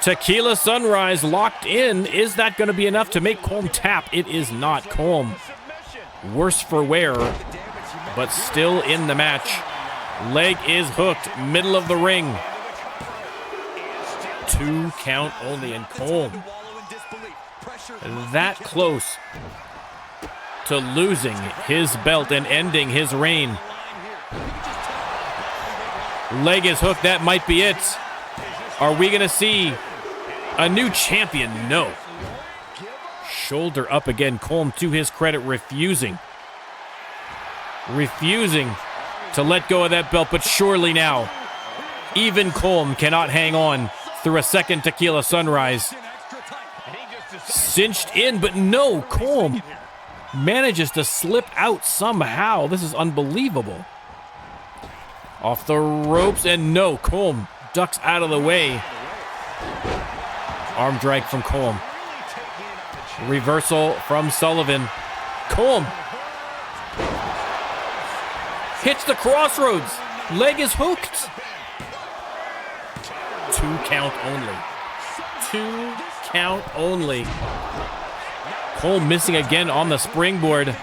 Tequila Sunrise locked in. Is that going to be enough to make Colm tap? It is not. Colm, worse for wear, but still in the match. Leg is hooked, middle of the ring. 2 count only, and Colm that close to losing his belt and ending his reign. Leg is hooked. That might be it. Are we going to see a new champion? No. Shoulder up again. Colm, to his credit, refusing to let go of that belt, but surely now, even Colm cannot hang on through a second Tequila Sunrise. Cinched in, but no, Colm manages to slip out somehow. This is unbelievable. Off the ropes, and no, Colm ducks out of the way. Arm drag from Colm. Reversal from Sullivan. Colm hits the crossroads. Leg is hooked. 2 count only. 2 count only. Colm missing again on the springboard.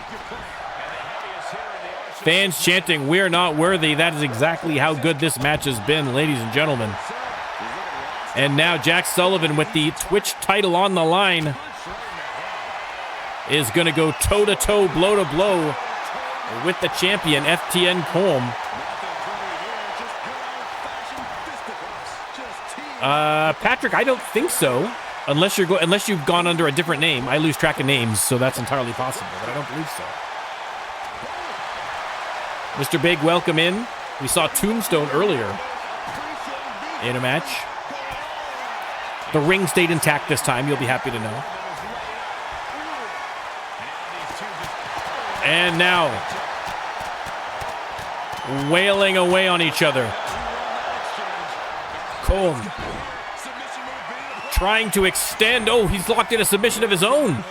Fans chanting, "We're not worthy." That is exactly how good this match has been, ladies and gentlemen. And now Jack Sullivan, with the Twitch title on the line, is going to go toe-to-toe, blow-to-blow with the champion, FTN Colm. Patrick, I don't think so. Unless you've gone under a different name. I lose track of names, so that's entirely possible, but I don't believe so. Mr. Big, welcome in. We saw Tombstone earlier in a match. The ring stayed intact this time, you'll be happy to know. And now, wailing away on each other. Colm trying to extend. Oh, he's locked in a submission of his own.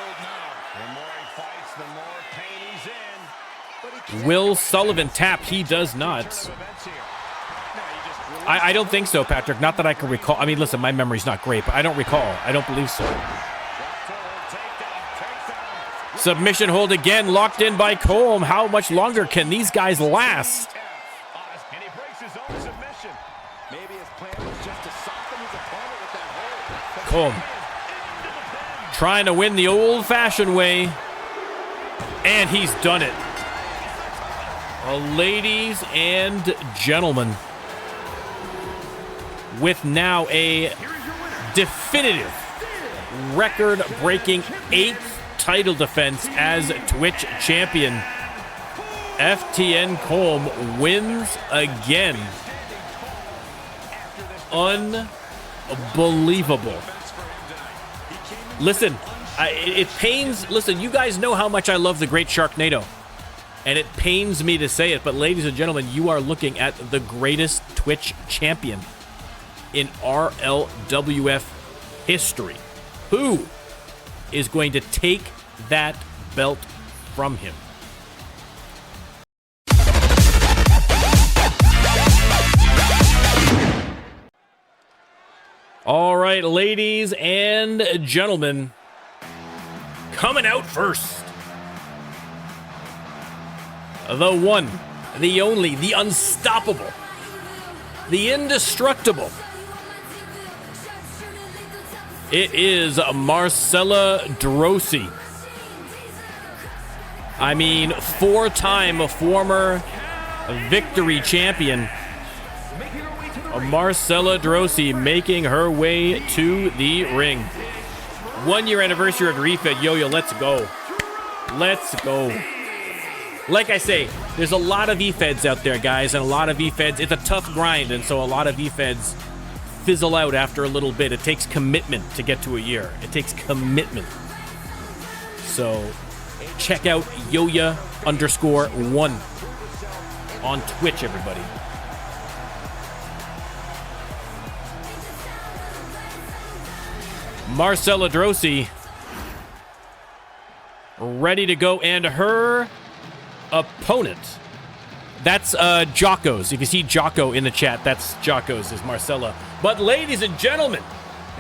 Will Sullivan tap? He does not. I don't think so, Patrick. Not that I can recall. I mean, listen, my memory's not great, but I don't recall. I don't believe so. Submission hold again, locked in by Colm. How much longer can these guys last? Colm trying to win the old-fashioned way, and he's done it. Ladies and gentlemen, with now a definitive record-breaking 8th title defense as Twitch champion, FTN Colm wins again. Unbelievable. Listen, it pains. Listen, you guys know how much I love the great Sharknado. And it pains me to say it, but ladies and gentlemen, you are looking at the greatest Twitch champion in RLWF history. Who is going to take that belt from him? All right, ladies and gentlemen, coming out first, the one, the only, the unstoppable, the indestructible. It is Marcella Droese. I mean, four-time former victory champion, Marcella Droese, making her way to the ring. 1 year anniversary of Refed. Yo, let's go. Let's go. Like I say, there's a lot of E-Feds out there, guys, and a lot of E-Feds, it's a tough grind, and so a lot of E-Feds fizzle out after a little bit. It takes commitment to get to a year. It takes commitment. So check out Yoya_1 on Twitch, everybody. Marcella Droese ready to go, and her opponent, that's Jocko's. If you see Jocko in the chat, that's Jocko's, is Marcella. But ladies and gentlemen,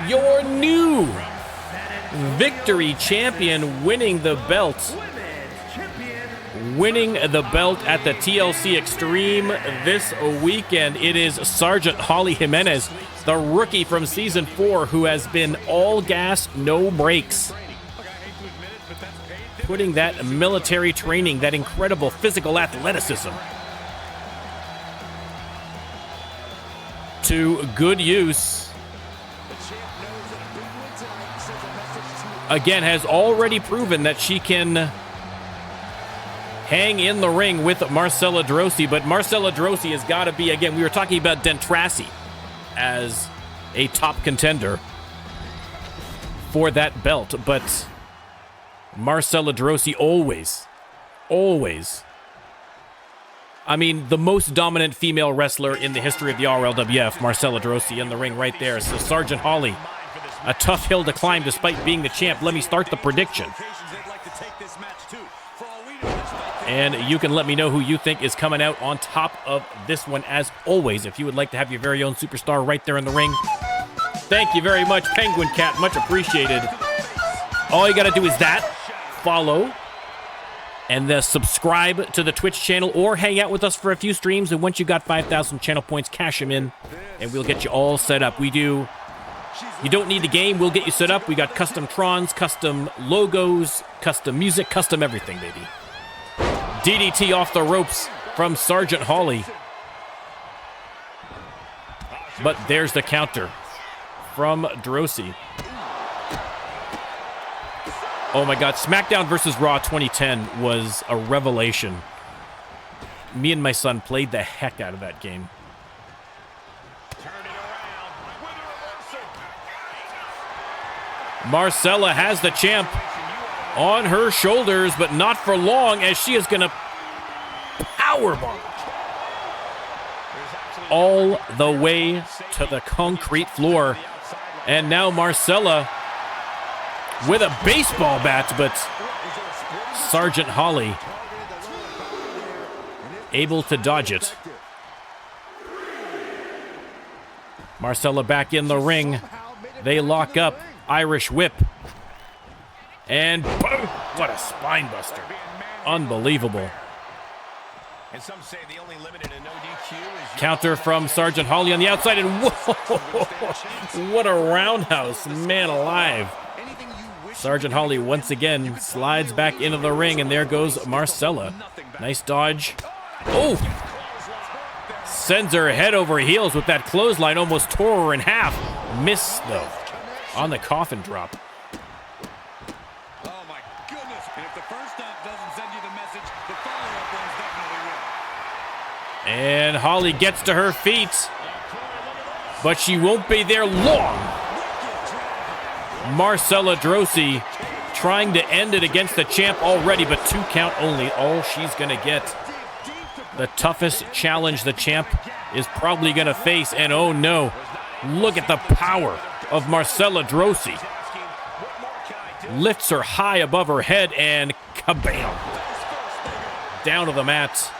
your new victory champion, winning the belt at the TLC Extreme this weekend. It is Sergeant Holly Jimenez, the rookie from Season 4, who has been all gas, no brakes. Putting that military training, that incredible physical athleticism, to good use. Again, has already proven that she can hang in the ring with Marcella Droese, but Marcella Droese has got to be, again, we were talking about Dentrassi as a top contender for that belt, but Marcella Droese always, I mean, the most dominant female wrestler in the history of the RLWF, Marcella Droese in the ring right there. So Sergeant Holly, a tough hill to climb despite being the champ. Let me start the prediction. And you can let me know who you think is coming out on top of this one. As always, if you would like to have your very own superstar right there in the ring, thank you very much, Penguin Cat. Much appreciated. All you got to do is that, follow, and subscribe to the Twitch channel, or hang out with us for a few streams. And once you got 5,000 channel points, cash them in, and we'll get you all set up. You don't need the game. We'll get you set up. We got custom trons, custom logos, custom music, custom everything, baby. DDT off the ropes from Sergeant Holly. But there's the counter from Droese. Oh my God, SmackDown vs. Raw 2010 was a revelation. Me and my son played the heck out of that game. Marcella has the champ on her shoulders, but not for long, as she is going to powerbomb all the way to the concrete floor. And now Marcella with a baseball bat, but Sergeant Holly able to dodge it. Marcella back in the ring. They lock up. Irish whip. And boom! What a spine buster. Unbelievable. Counter from Sergeant Holly on the outside, and whoa! What a roundhouse, man alive. Sergeant Holly once again slides back into the ring, and there goes Marcella. Nice dodge. Oh! Sends her head over heels with that clothesline, almost tore her in half. Missed, though, on the coffin drop. Oh, my goodness. And if the first stop doesn't send you the message, the follow-up one's definitely will. And Holly gets to her feet, but she won't be there long. Marcella Droese trying to end it against the champ already, but 2 count only. All she's going to get. The toughest challenge the champ is probably going to face. And oh no, look at the power of Marcella Droese. Lifts her high above her head and kabam! Down to the mat.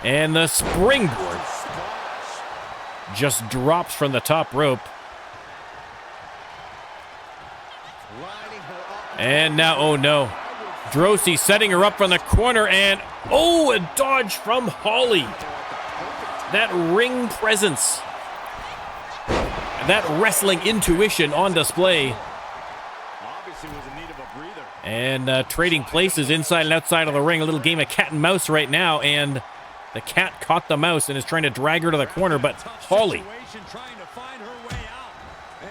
And the springboard. just drops from the top rope. And now, oh no. Droese setting her up from the corner, and oh, a dodge from Holly. That ring presence. That wrestling intuition on display. And trading places inside and outside of the ring. A little game of cat and mouse right now, and the cat caught the mouse and is trying to drag her to the corner, but Holly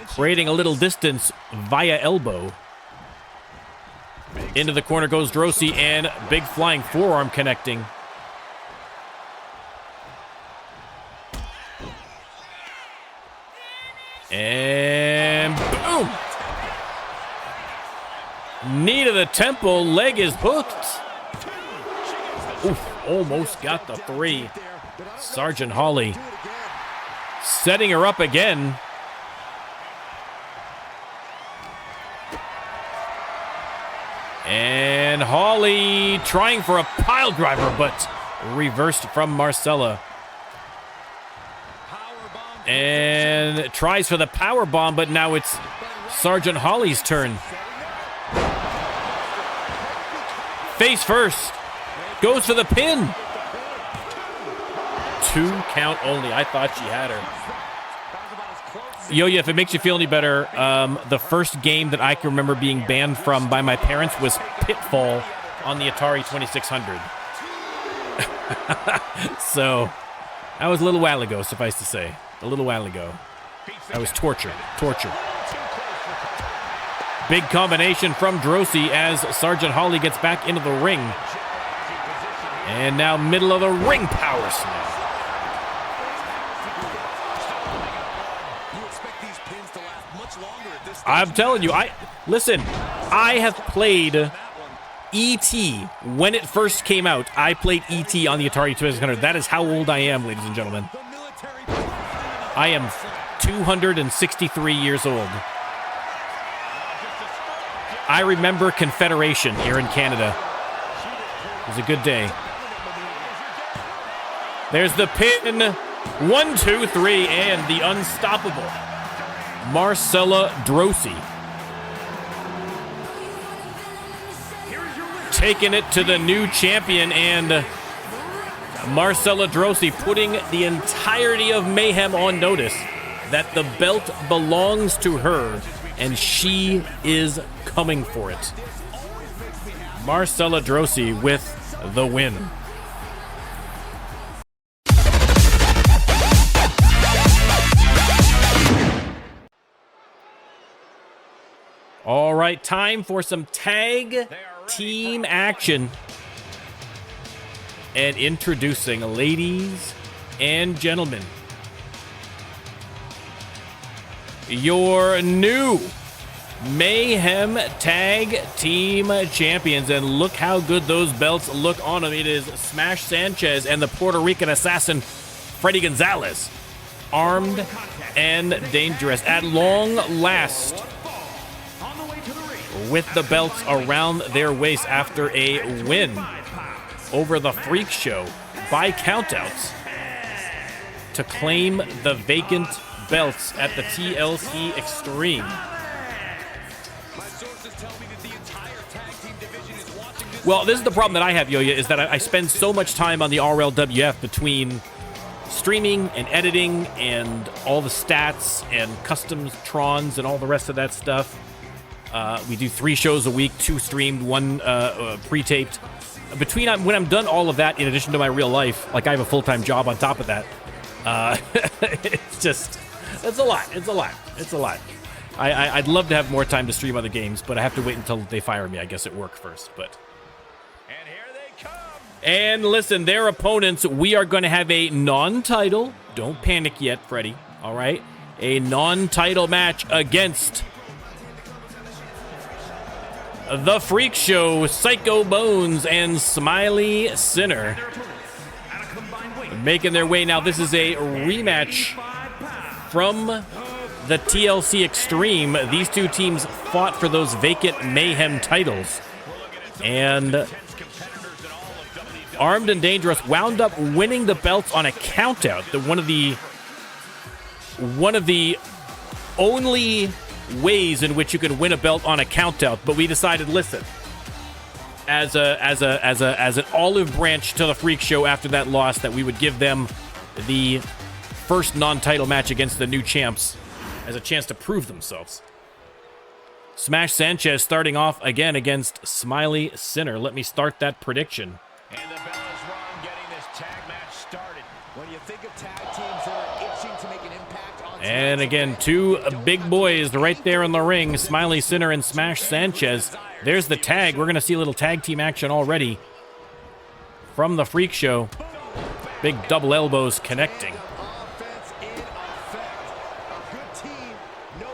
creating a little distance via elbow. Into the corner goes Droese, and big flying forearm connecting. And boom! Knee to the temple, leg is hooked. Oof, almost got the 3. Sergeant Holly setting her up again. And Holly trying for a pile driver, but reversed from Marcella. And tries for the power bomb, but now it's Sergeant Holly's turn. Face first. Goes for the pin. 2 count only. I thought she had her. Yo-Yo, if it makes you feel any better, the first game that I can remember being banned from by my parents was Pitfall on the Atari 2600. So, that was a little while ago, suffice to say. A little while ago. That was torture. Torture. Big combination from Droese as Sergeant Holly gets back into the ring. And now middle of the ring power slam. I'm telling you, listen, I have played E.T. when it first came out. I played E.T. on the Atari 2600. That is how old I am, ladies and gentlemen. I am 263 years old. I remember Confederation here in Canada. It was a good day. There's the pin. 1, 2, 3, and the unstoppable Marcella Droese. Taking it to the new champion, and Marcella Droese putting the entirety of Mayhem on notice that the belt belongs to her, and she is coming for it. Marcella Droese with the win. All right, time for some tag team action. And introducing, ladies and gentlemen, your new Mayhem Tag Team Champions. And look how good those belts look on them. It is Smash Sanchez and the Puerto Rican assassin, Freddy Gonzalez. Armed and dangerous. At long last, with the belts around their waist after a win over the Freakshow by countouts to claim the vacant belts at the TLC Extreme. Well, this is the problem that I have, Yo-Yo, is that I spend so much time on the RLWF between streaming and editing and all the stats and customs trons and all the rest of that stuff. We do 3 shows a week, 2 streamed, 1 pre-taped. Between when I'm done all of that, in addition to my real life, like I have a full-time job on top of that. It's a lot. I'd love to have more time to stream other games, but I have to wait until they fire me, I guess, at work first. But And here they come. And listen, their opponents, we are going to have a non-title. Don't panic yet, Freddie. All right, a non-title match against the Freakshow, Psycho Bones, and Smiley Sinner. Making their way now. This is a rematch from the TLC Extreme. These 2 teams fought for those vacant Mayhem titles. And Armed and Dangerous wound up winning the belts on a countout. One of the one of the only ways in which you can win a belt on a countout, but we decided, listen, as an olive branch to the Freak Show after that loss, that we would give them the first non-title match against the new champs as a chance to prove themselves. Smash Sanchez starting off again against Smiley Sinner. Let me start that prediction. And the bell is rung, getting this tag match started. When you think of tag teams that are itching to make an impact on and again, two big boys right there in the ring, Smiley Sinner and Smash Sanchez. There's the tag. We're going to see a little tag team action already from the Freak Show. Big double elbows connecting.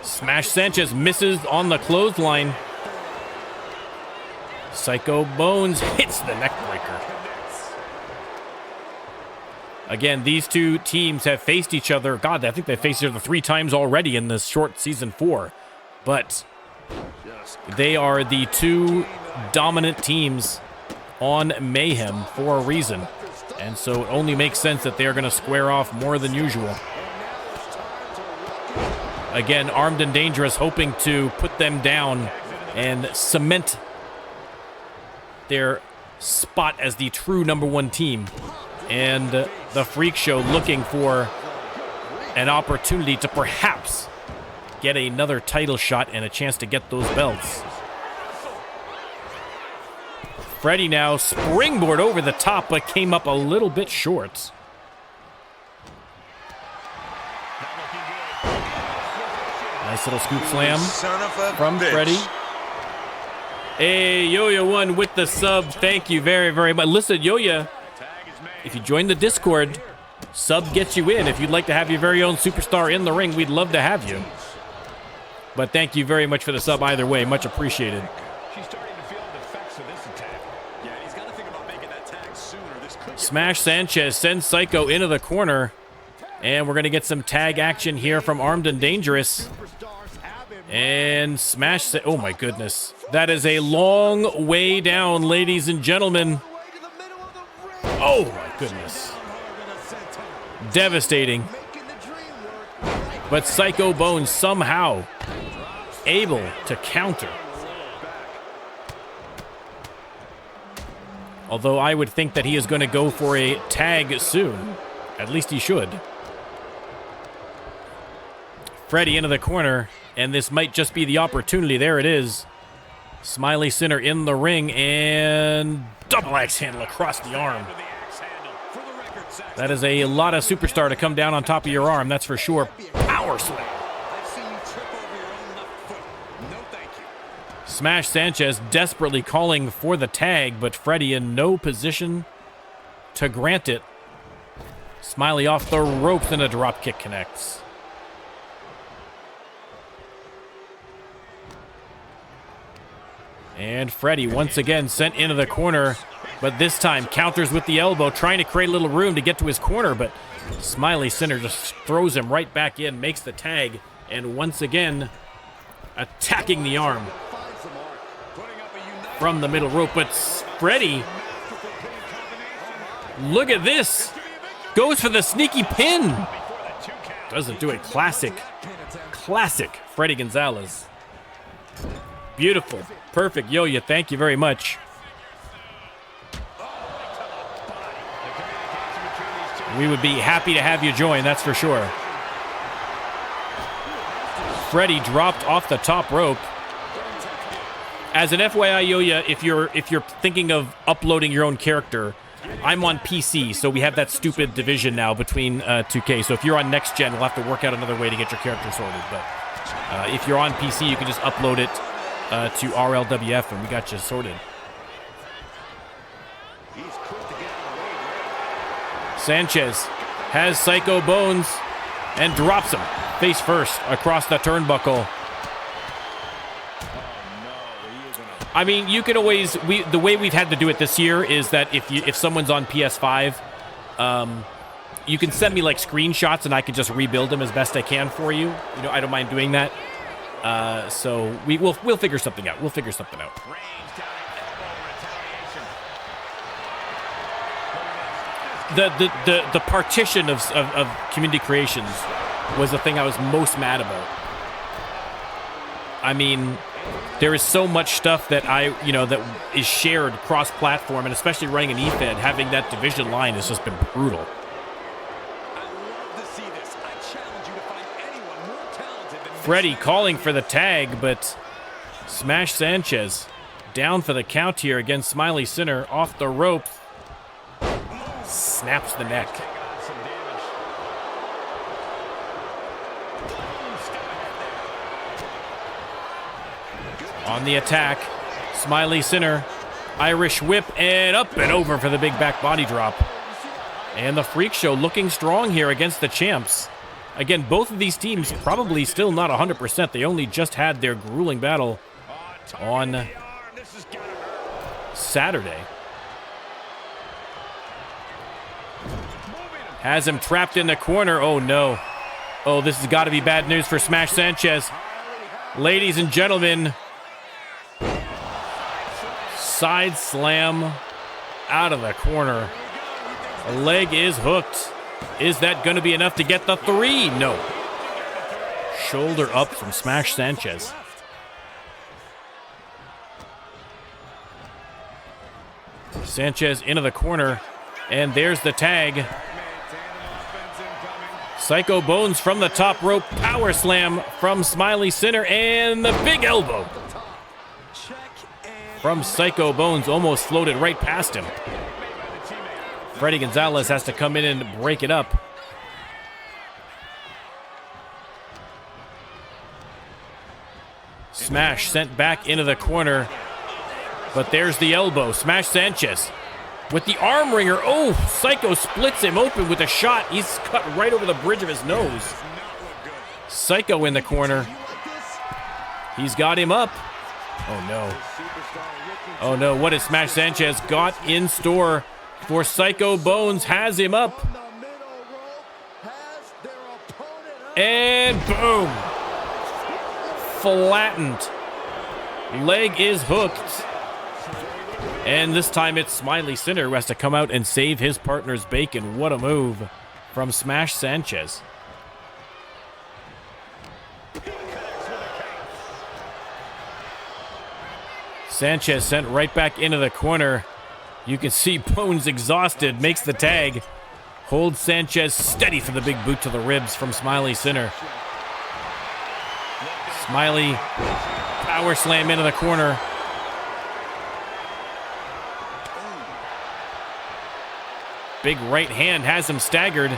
Smash Sanchez misses on the clothesline. Psycho Bones hits the neckbreaker. Again, these two teams have faced each other. God, I think they faced each other 3 times already in this short season 4. But they are the 2 dominant teams on Mayhem for a reason. And so it only makes sense that they're going to square off more than usual. Again, Armed and Dangerous hoping to put them down and cement their spot as the true #1 team. And the Freak Show looking for an opportunity to perhaps get another title shot and a chance to get those belts. Freddie now springboard over the top, but came up a little bit short. Nice little scoop slam from Freddie. Hey, Yo-Yo1 with the sub. Thank you very, very much. Listen, Yo-Yo, if you join the Discord, sub gets you in. If you'd like to have your very own superstar in the ring, we'd love to have you. But thank you very much for the sub either way. Much appreciated. She's starting to feel the effects of this attack. Yeah, he's got to think about making that tag sooner. This could Smash Sanchez sends Psycho into the corner. And we're going to get some tag action here from Armed and Dangerous. And Smash... Oh, my goodness. That is a long way down, ladies and gentlemen. Oh, my goodness. Devastating. But Psycho Bones somehow able to counter. Although I would think that he is going to go for a tag soon. At least he should. Freddie into the corner, and this might just be the opportunity. There it is. Smiley Sinner in the ring, and double axe handle across the arm. That is a lot of superstar to come down on top of your arm, that's for sure. Power slam. Smash Sanchez desperately calling for the tag, but Freddie in no position to grant it. Smiley off the ropes, and a drop kick connects. And Freddie once again sent into the corner, but this time counters with the elbow, trying to create a little room to get to his corner, but Smiley Sinner just throws him right back in, makes the tag, and once again attacking the arm from the middle rope. But Freddie, look at this, goes for the sneaky pin. Doesn't do it. Classic Freddie Gonzalez. Beautiful. Perfect. Yo-Yo, thank you very much. We would be happy to have you join, that's for sure. Freddie dropped off the top rope. As an FYI, Yo-Yo, if you're thinking of uploading your own character, I'm on PC, so we have that stupid division now between 2K. So if you're on next gen, we'll have to work out another way to get your character sorted. But if you're on PC, you can just upload it to RLWF, and we got you sorted. Sanchez has Psycho Bones and drops him face first across the turnbuckle. I mean, you can always... the way we've had to do it this year is that if someone's on PS5, you can send me like screenshots and I can just rebuild them as best I can for you. You know, I don't mind doing that. So we'll figure something out. We'll figure something out. The partition of Community Creations was the thing I was most mad about. I mean, there is so much stuff that that is shared cross-platform, and especially running an eFed, having that division line has just been brutal. Freddie calling for the tag, but Smash Sanchez down for the count here against Smiley Sinner off the rope. Snaps the neck. On the attack, Smiley Sinner, Irish whip, and up and over for the big back body drop. And the Freakshow looking strong here against the champs. Again, both of these teams probably still not 100%. They only just had their grueling battle on Saturday. Has him trapped in the corner. Oh, no. Oh, this has got to be bad news for Smash Sanchez. Ladies and gentlemen, side slam out of the corner. The leg is hooked. Is that going to be enough to get the 3? No. Shoulder up from Smash Sanchez. Sanchez into the corner, and there's the tag. Psycho Bones from the top rope, power slam from Smiley Sinner, and the big elbow from Psycho Bones almost floated right past him. Freddie Gonzalez has to come in and break it up. Smash sent back into the corner, but there's the elbow. Smash Sanchez with the arm wringer. Oh, Psycho splits him open with a shot. He's cut right over the bridge of his nose. Psycho in the corner. He's got him up. Oh, no. Oh, no. What has Smash Sanchez got in store for Psycho Bones? Has him up. And boom. Flattened. Leg is hooked. And this time it's Smiley Sinner who has to come out and save his partner's bacon. What a move from Smash Sanchez. Sanchez sent right back into the corner. You can see Bones exhausted, makes the tag. Holds Sanchez steady for the big boot to the ribs from Smiley Sinner. Smiley, power slam into the corner. Big right hand has him staggered.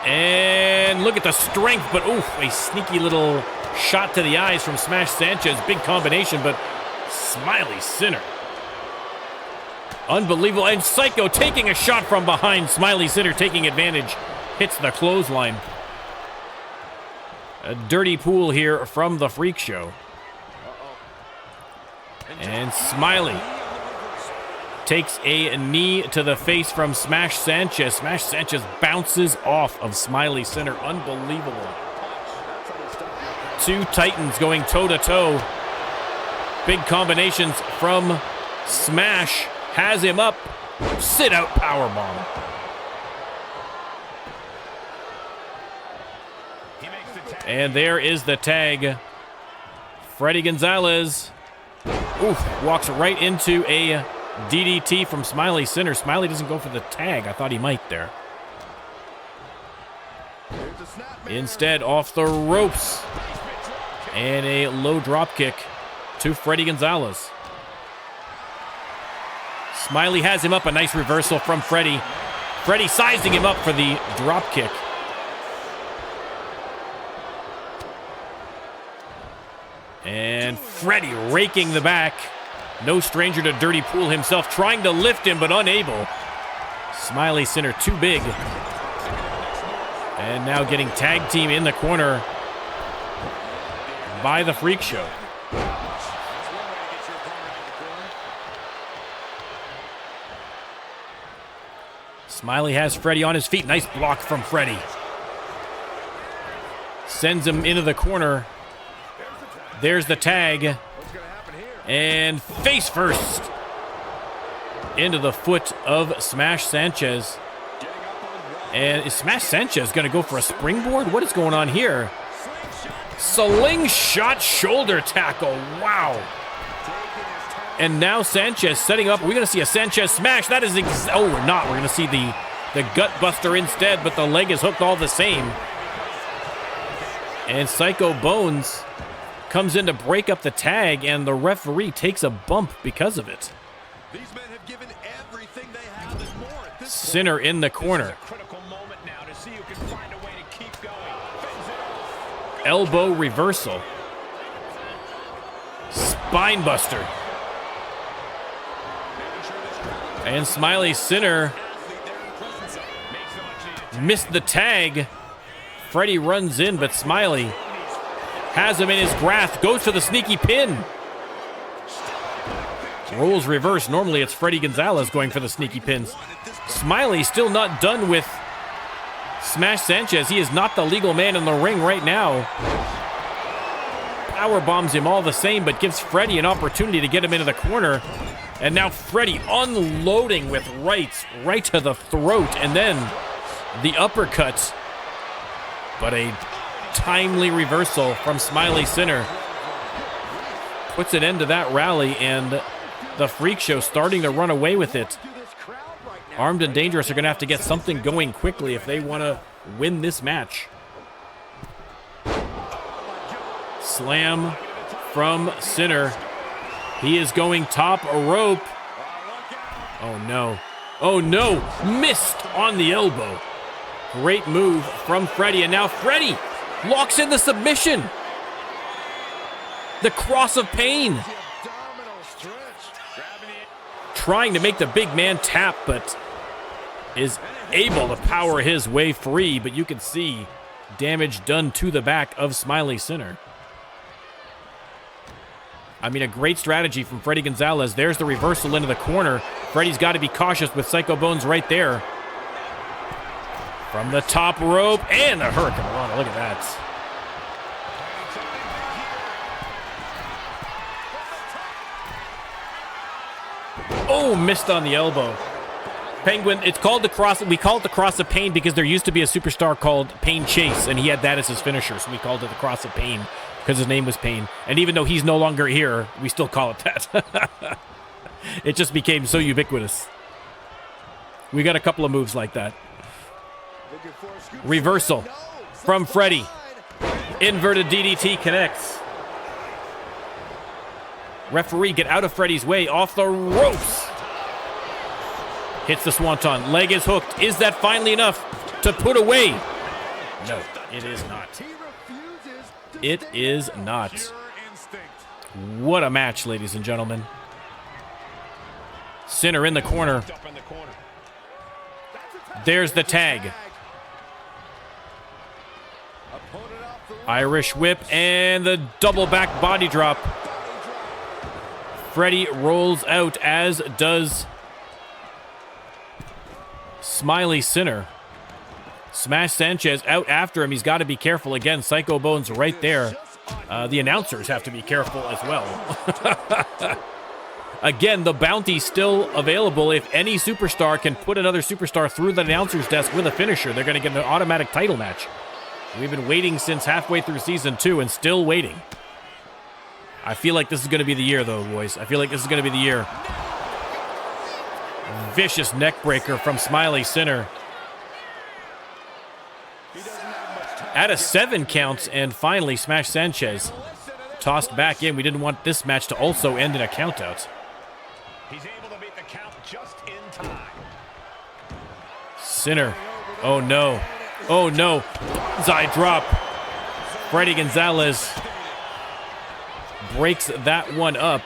And look at the strength, but oof, a sneaky little shot to the eyes from Smash Sanchez. Big combination, but Smiley Sinner. Unbelievable. And Psycho taking a shot from behind. Smiley Sinner taking advantage. Hits the clothesline. A dirty pool here from the Freakshow. And Smiley takes a knee to the face from Smash Sanchez. Smash Sanchez bounces off of Smiley Sinner. Unbelievable. Two Titans going toe-to-toe. Big combinations from Smash. Has him up. Sit-out powerbomb. And there is the tag. Freddie Gonzalez. Oof, walks right into a DDT from Smiley Sinner. Smiley doesn't go for the tag. I thought he might there. Instead, off the ropes. And a low drop kick to Freddie Gonzalez. Smiley has him up. A nice reversal from Freddie. Freddie sizing him up for the drop kick. And Freddie raking the back. No stranger to dirty pool himself, trying to lift him, but unable. Smiley Sinner too big. And now getting tag team in the corner by the Freakshow. Smiley has Freddie on his feet. Nice block from Freddie. Sends him into the corner. There's the tag. And face first into the foot of Smash Sanchez. And is Smash Sanchez going to go for a springboard? What is going on here? Slingshot shoulder tackle. Wow. And now Sanchez setting up. We're going to see a Sanchez smash. That is oh, we're not. We're going to see the gut buster instead, but the leg is hooked all the same. And Psycho Bones comes in to break up the tag, and the referee takes a bump because of it. These men have given everything they have and more at this Sinner in the corner. critical moment now to see who can find a way to keep going. Elbow reversal. Spine buster. And Smiley Sinner missed the tag. Freddie runs in, but Smiley has him in his grasp. Goes for the sneaky pin. Rolls reverse. Normally it's Freddie Gonzalez going for the sneaky pins. Smiley still not done with Smash Sanchez. He is not the legal man in the ring right now. Power bombs him all the same, but gives Freddie an opportunity to get him into the corner. And now Freddie unloading with rights right to the throat, and then the uppercut. But a timely reversal from Smiley Sinner puts an end to that rally, and the Freakshow starting to run away with it. Armed and Dangerous are going to have to get something going quickly if they want to win this match. Slam from Sinner. He is going top rope. Oh no. Oh no. Missed on the elbow. Great move from Freddie, and now Freddie locks in the submission. The cross of pain. Trying to make the big man tap, but is able to power his way free, but you can see damage done to the back of Smiley Sinner. I mean, a great strategy from Freddie Gonzalez. There's the reversal into the corner. Freddie's got to be cautious with Psycho Bones right there. From the top rope, and the Hurricane Rana. Look at that. Oh, missed on the elbow. Penguin, it's called the cross. We call it the Cross of Pain because there used to be a superstar called Pain Chase, and he had that as his finisher, so we called it the Cross of Pain because his name was Pain. And even though he's no longer here, we still call it that. It just became so ubiquitous. We got a couple of moves like that. Reversal from Freddie. Inverted DDT connects. Referee, get out of Freddie's way. Off the ropes. Hits the swanton. Leg is hooked. Is that finally enough to put away? No, it is not. It is not. What a match, ladies and gentlemen. Sinner in the corner. There's the tag. Irish whip and the double back body drop. Freddie rolls out, as does Smiley Sinner. Smash Sanchez out after him. He's got to be careful. Again, Psycho Bones right there. The announcers have to be careful as well. Again, the bounty still available. If any superstar can put another superstar through the announcer's desk with a finisher, they're going to get an automatic title match. We've been waiting since halfway through season 2 and still waiting. I feel like this is going to be the year, though, boys. I feel like this is going to be the year. Vicious neck breaker from Smiley Sinner. At a 7 count, and finally Smash Sanchez tossed back in. We didn't want this match to also end in a countout. He's able to beat the count just in time. Sinner. Oh no. Oh no. Bullseye drop. Freddie Gonzalez breaks that one up.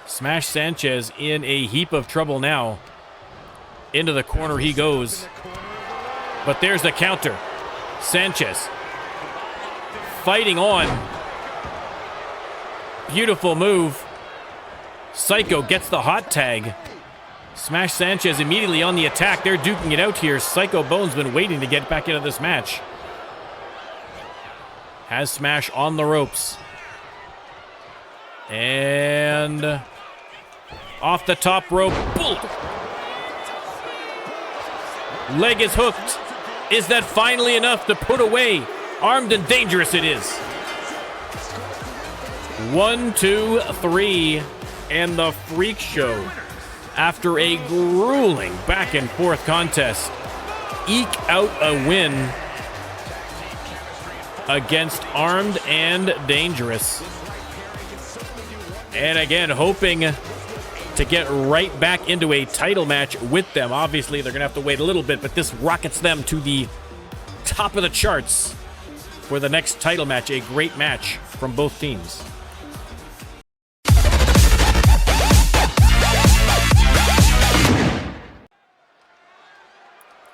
Smash Sanchez in a heap of trouble now. Into the corner he goes. But there's the counter. Sanchez fighting on. Beautiful move. Psycho gets the hot tag. Smash Sanchez immediately on the attack. They're duking it out here. Psycho Bones been waiting to get back into this match. Has Smash on the ropes. And off the top rope. Boom. Leg is hooked. Is that finally enough to put away Armed and Dangerous? It is. 1, 2, 3, and the Freak Show, after a grueling back and forth contest, eke out a win against Armed and Dangerous. And again, hoping to get right back into a title match with them. Obviously, they're going to have to wait a little bit, but this rockets them to the top of the charts for the next title match. A great match from both teams.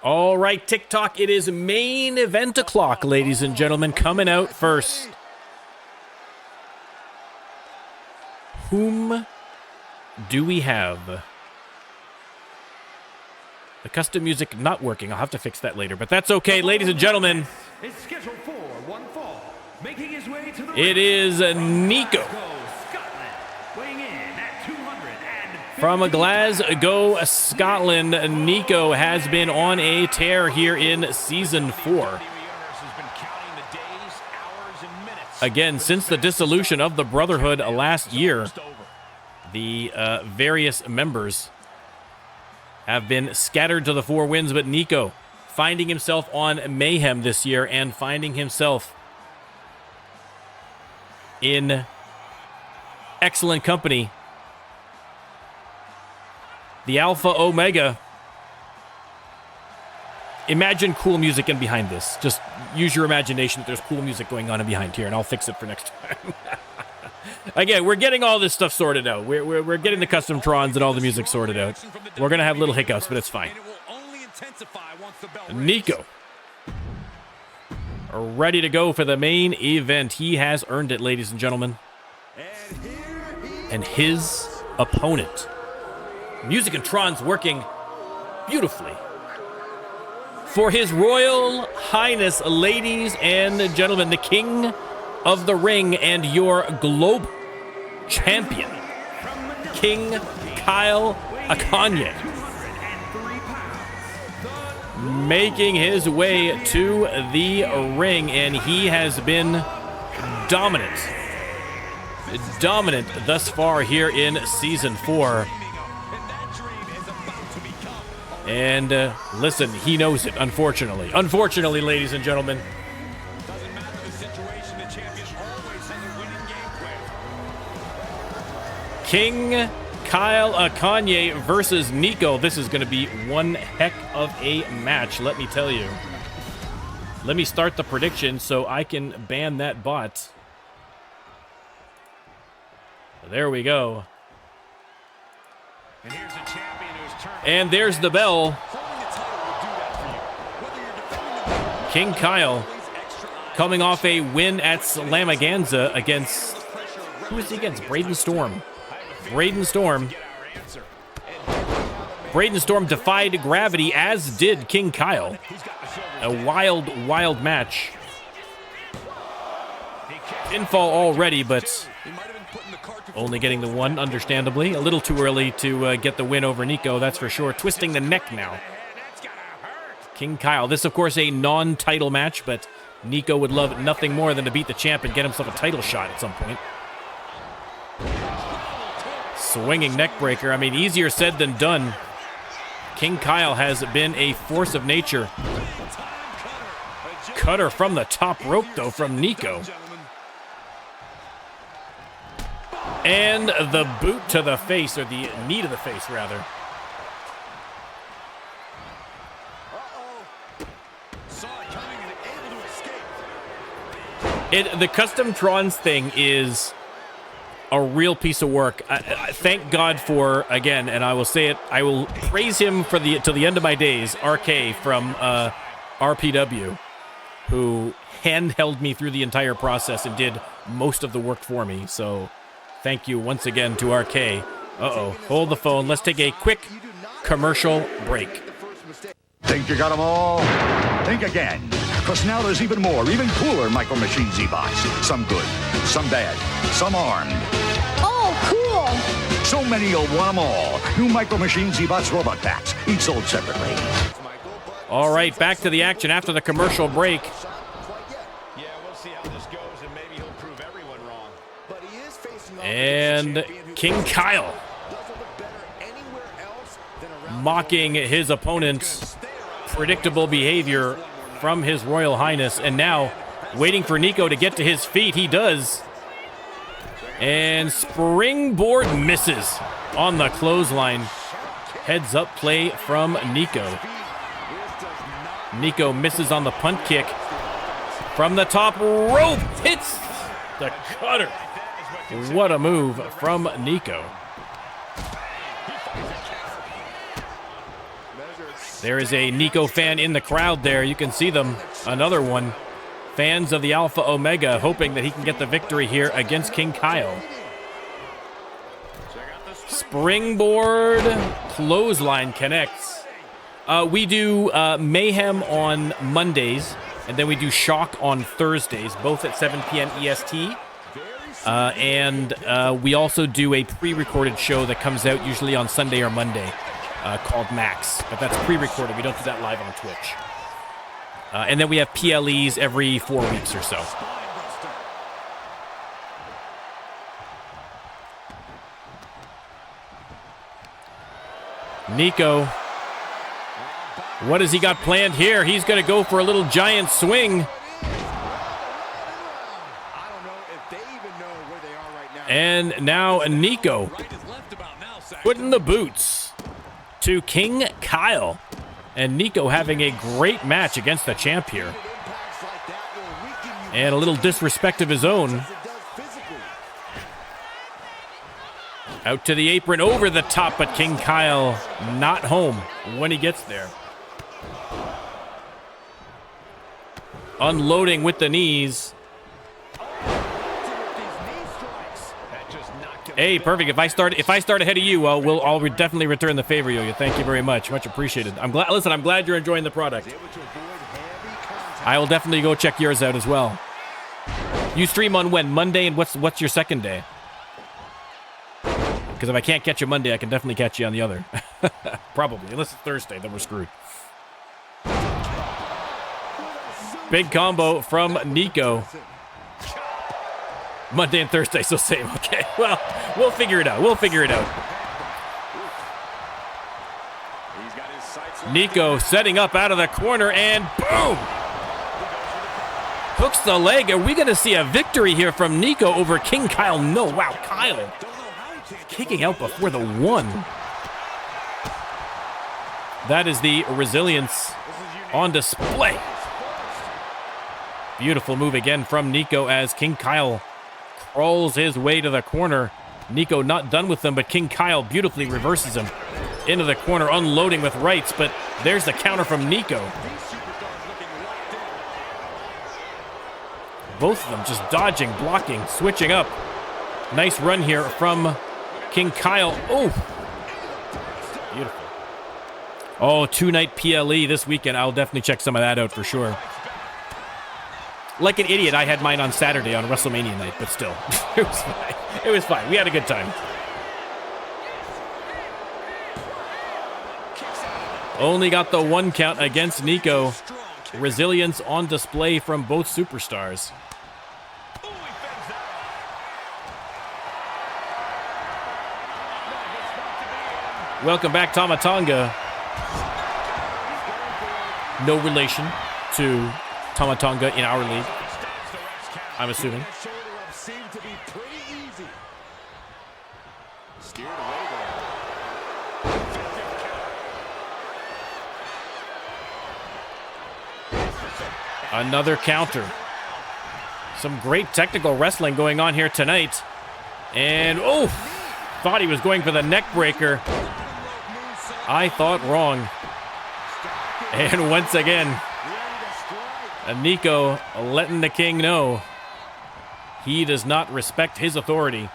All right, TikTok, it is main event o'clock, ladies and gentlemen. Coming out first. Whom do we have? The custom music not working. I'll have to fix that later, but that's okay, ladies and gentlemen. It's scheduled for one fall, making his way to the It is Niko weighing in at 250 from Glasgow, Scotland. Niko has been on a tear here in Season 4. Again, since the dissolution of the Brotherhood last year, the various members have been scattered to the four winds, but Niko finding himself on Mayhem this year and finding himself in excellent company. The Alpha Omega. Imagine cool music in behind this. Just use your imagination that there's cool music going on in behind here, and I'll fix it for next time. Again, we're getting all this stuff sorted out. We're getting the custom trons and all the music sorted out. We're going to have little hiccups, but it's fine. Niko, ready to go for the main event. He has earned it, ladies and gentlemen. And his opponent. Music and trons working beautifully. For His Royal Highness, ladies and gentlemen, the King of the Ring and your global champion, King Kail Akane, making his way to the ring, and he has been dominant thus far here in Season 4. And listen, he knows it, unfortunately. Unfortunately, ladies and gentlemen. King Kail Akane versus Niko. This is going to be one heck of a match, let me tell you. Let me start the prediction so I can ban that bot. There we go. And there's the bell. King Kail coming off a win at Slamaganza against... Who is he against? Braden Storm. Braden Storm defied gravity, as did King Kail. A wild, wild match. Pinfall already, but only getting the one, understandably. A little too early to get the win over Niko, that's for sure. Twisting the neck now. King Kail. This, of course, a non-title match, but Niko would love nothing more than to beat the champ and get himself a title shot at some point. Swinging neck breaker. I mean, easier said than done. King Kail has been a force of nature. Cutter from the top rope, though, from Niko. And the boot to the face, or the knee to the face, rather. The custom trons thing is a real piece of work. I thank God for, again, and I will say it, I will praise him for till the end of my days, RK from RPW, who handheld me through the entire process and did most of the work for me. So thank you once again to RK. Uh-oh, hold the phone. Let's take a quick commercial break. Think you got them all? Think again. Because now there's even more, even cooler Micro Machine Z-Bots. Some good, some bad, some armed. Oh, cool! So many you'll want them all. New Micro Machine Z-Bots robot packs, each sold separately. All right, back to the action after the commercial break. Yeah, we'll see how this goes, and maybe he'll prove everyone wrong. But he is facing And King Kail mocking his opponent's predictable behavior from his Royal Highness. And now waiting for Niko to get to his feet. He does. And springboard misses on the clothesline. Heads up play from Niko. Niko misses on the punt kick. From the top rope, hits the cutter. What a move from Niko. There is a Niko fan in the crowd there. You can see them. Another one. Fans of the Alpha Omega hoping that he can get the victory here against King Kail. Springboard clothesline connects. We do Mayhem on Mondays, and then we do Shock on Thursdays, both at 7 p.m. EST. And we also do a pre-recorded show that comes out usually on Sunday or Monday called Max. But that's pre-recorded. We don't do that live on Twitch. And then we have PLEs every 4 weeks or so. Niko. What has he got planned here? He's going to go for a little giant swing. And now Niko putting the boots to King Kail. And Niko having a great match against the champ here. And a little disrespect of his own. Out to the apron, over the top, but King Kail not home when he gets there. Unloading with the knees. Hey, perfect. If I start ahead of you, I'll definitely return the favor, Yo-Yo. Thank you very much. Much appreciated. I'm glad you're enjoying the product. I will definitely go check yours out as well. You stream on when? Monday, and what's your second day? Because if I can't catch you Monday, I can definitely catch you on the other. Probably. Unless it's Thursday, then we're screwed. Big combo from Niko. Monday and Thursday, so same. Okay, well, we'll figure it out. Niko setting up out of the corner, and boom! Hooks the leg. Are we going to see a victory here from Niko over King Kail? No, wow, Kail kicking out before the one. That is the resilience on display. Beautiful move again from Niko as King Kail crawls his way to the corner. Niko not done with them, but King Kail beautifully reverses him into the corner, unloading with rights, but there's the counter from Niko. Both of them just dodging, blocking, switching up. Nice run here from King Kail. Oh, beautiful. Oh, 2-night PLE this weekend. I'll definitely check some of that out for sure. Like an idiot, I had mine on Saturday on WrestleMania night, but still, it was fine. It was fine. We had a good time. Only got the 1 count against Niko. Resilience on display from both superstars. Welcome back, Tomatonga. No relation to Tomatonga in our league, I'm assuming. Another counter. Some great technical wrestling going on here tonight. And, oh, thought he was going for the neck breaker. I thought wrong. And once again, Niko letting the king know he does not respect his authority.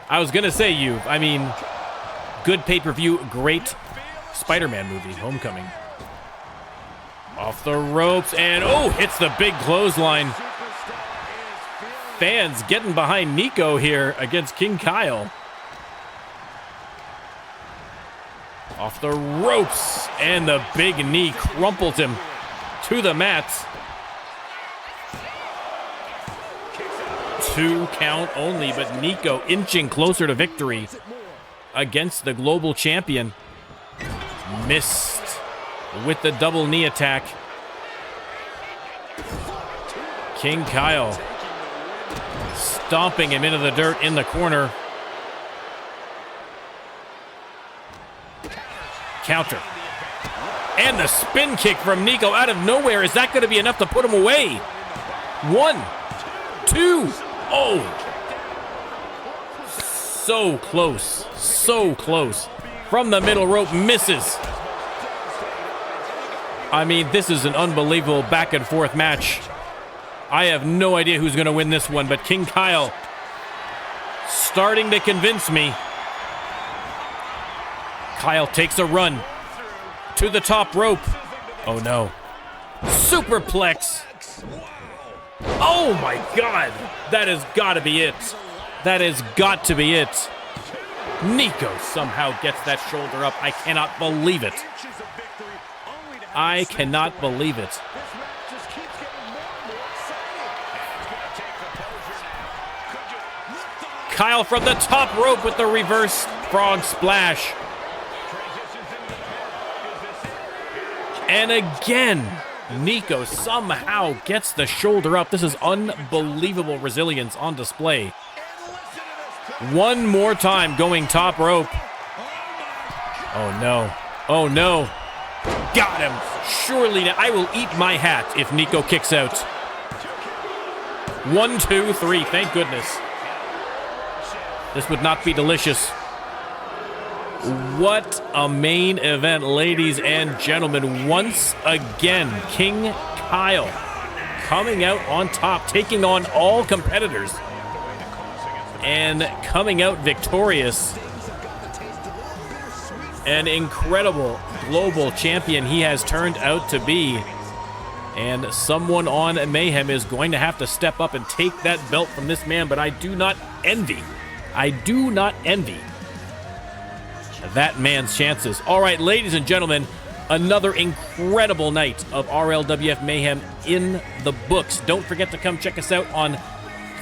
I was going to say good pay-per-view, great Spider-Man movie, Homecoming. Off the ropes, and hits the big clothesline. Fans getting behind Niko here against King Kail. Off the ropes, and the big knee crumpled him to the mat. 2 count only, but Niko inching closer to victory against the global champion. Missed with the double knee attack. King Kail stomping him into the dirt in the corner. Counter. And the spin kick from Niko out of nowhere. Is that going to be enough to put him away? 1, 2. Oh. So close. So close. From the middle rope, misses. I mean, this is an unbelievable back and forth match. I have no idea who's going to win this one, but King Kail starting to convince me. Kail takes a run to the top rope. Oh no. Superplex. Oh my God. That has got to be it. That has got to be it. Niko somehow gets that shoulder up. I cannot believe it. I cannot believe it. Kail from the top rope with the reverse frog splash. And again, Niko somehow gets the shoulder up. This is unbelievable resilience on display. One more time going top rope. Oh no. Oh no. Got him. Surely I will eat my hat if Niko kicks out. 1, 2, 3. Thank goodness. This would not be delicious. What a main event, ladies and gentlemen. Once again, King Kail coming out on top, taking on all competitors, and coming out victorious. An incredible global champion he has turned out to be. And someone on Mayhem is going to have to step up and take that belt from this man, but I do not envy that man's chances. All right, ladies and gentlemen, another incredible night of RLWF Mayhem in the books. Don't forget to come check us out on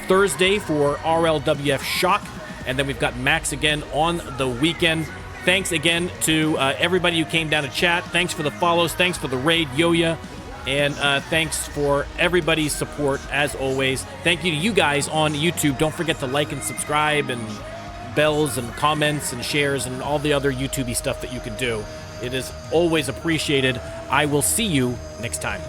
Thursday for RLWF Shock, and then we've got Max again on the weekend. Thanks again to everybody who came down to chat. Thanks for the follows. Thanks for the raid, Yoya. And thanks for everybody's support, as always. Thank you to you guys on YouTube. Don't forget to like and subscribe and bells and comments and shares and all the other YouTube-y stuff that you can do. It is always appreciated. I will see you next time.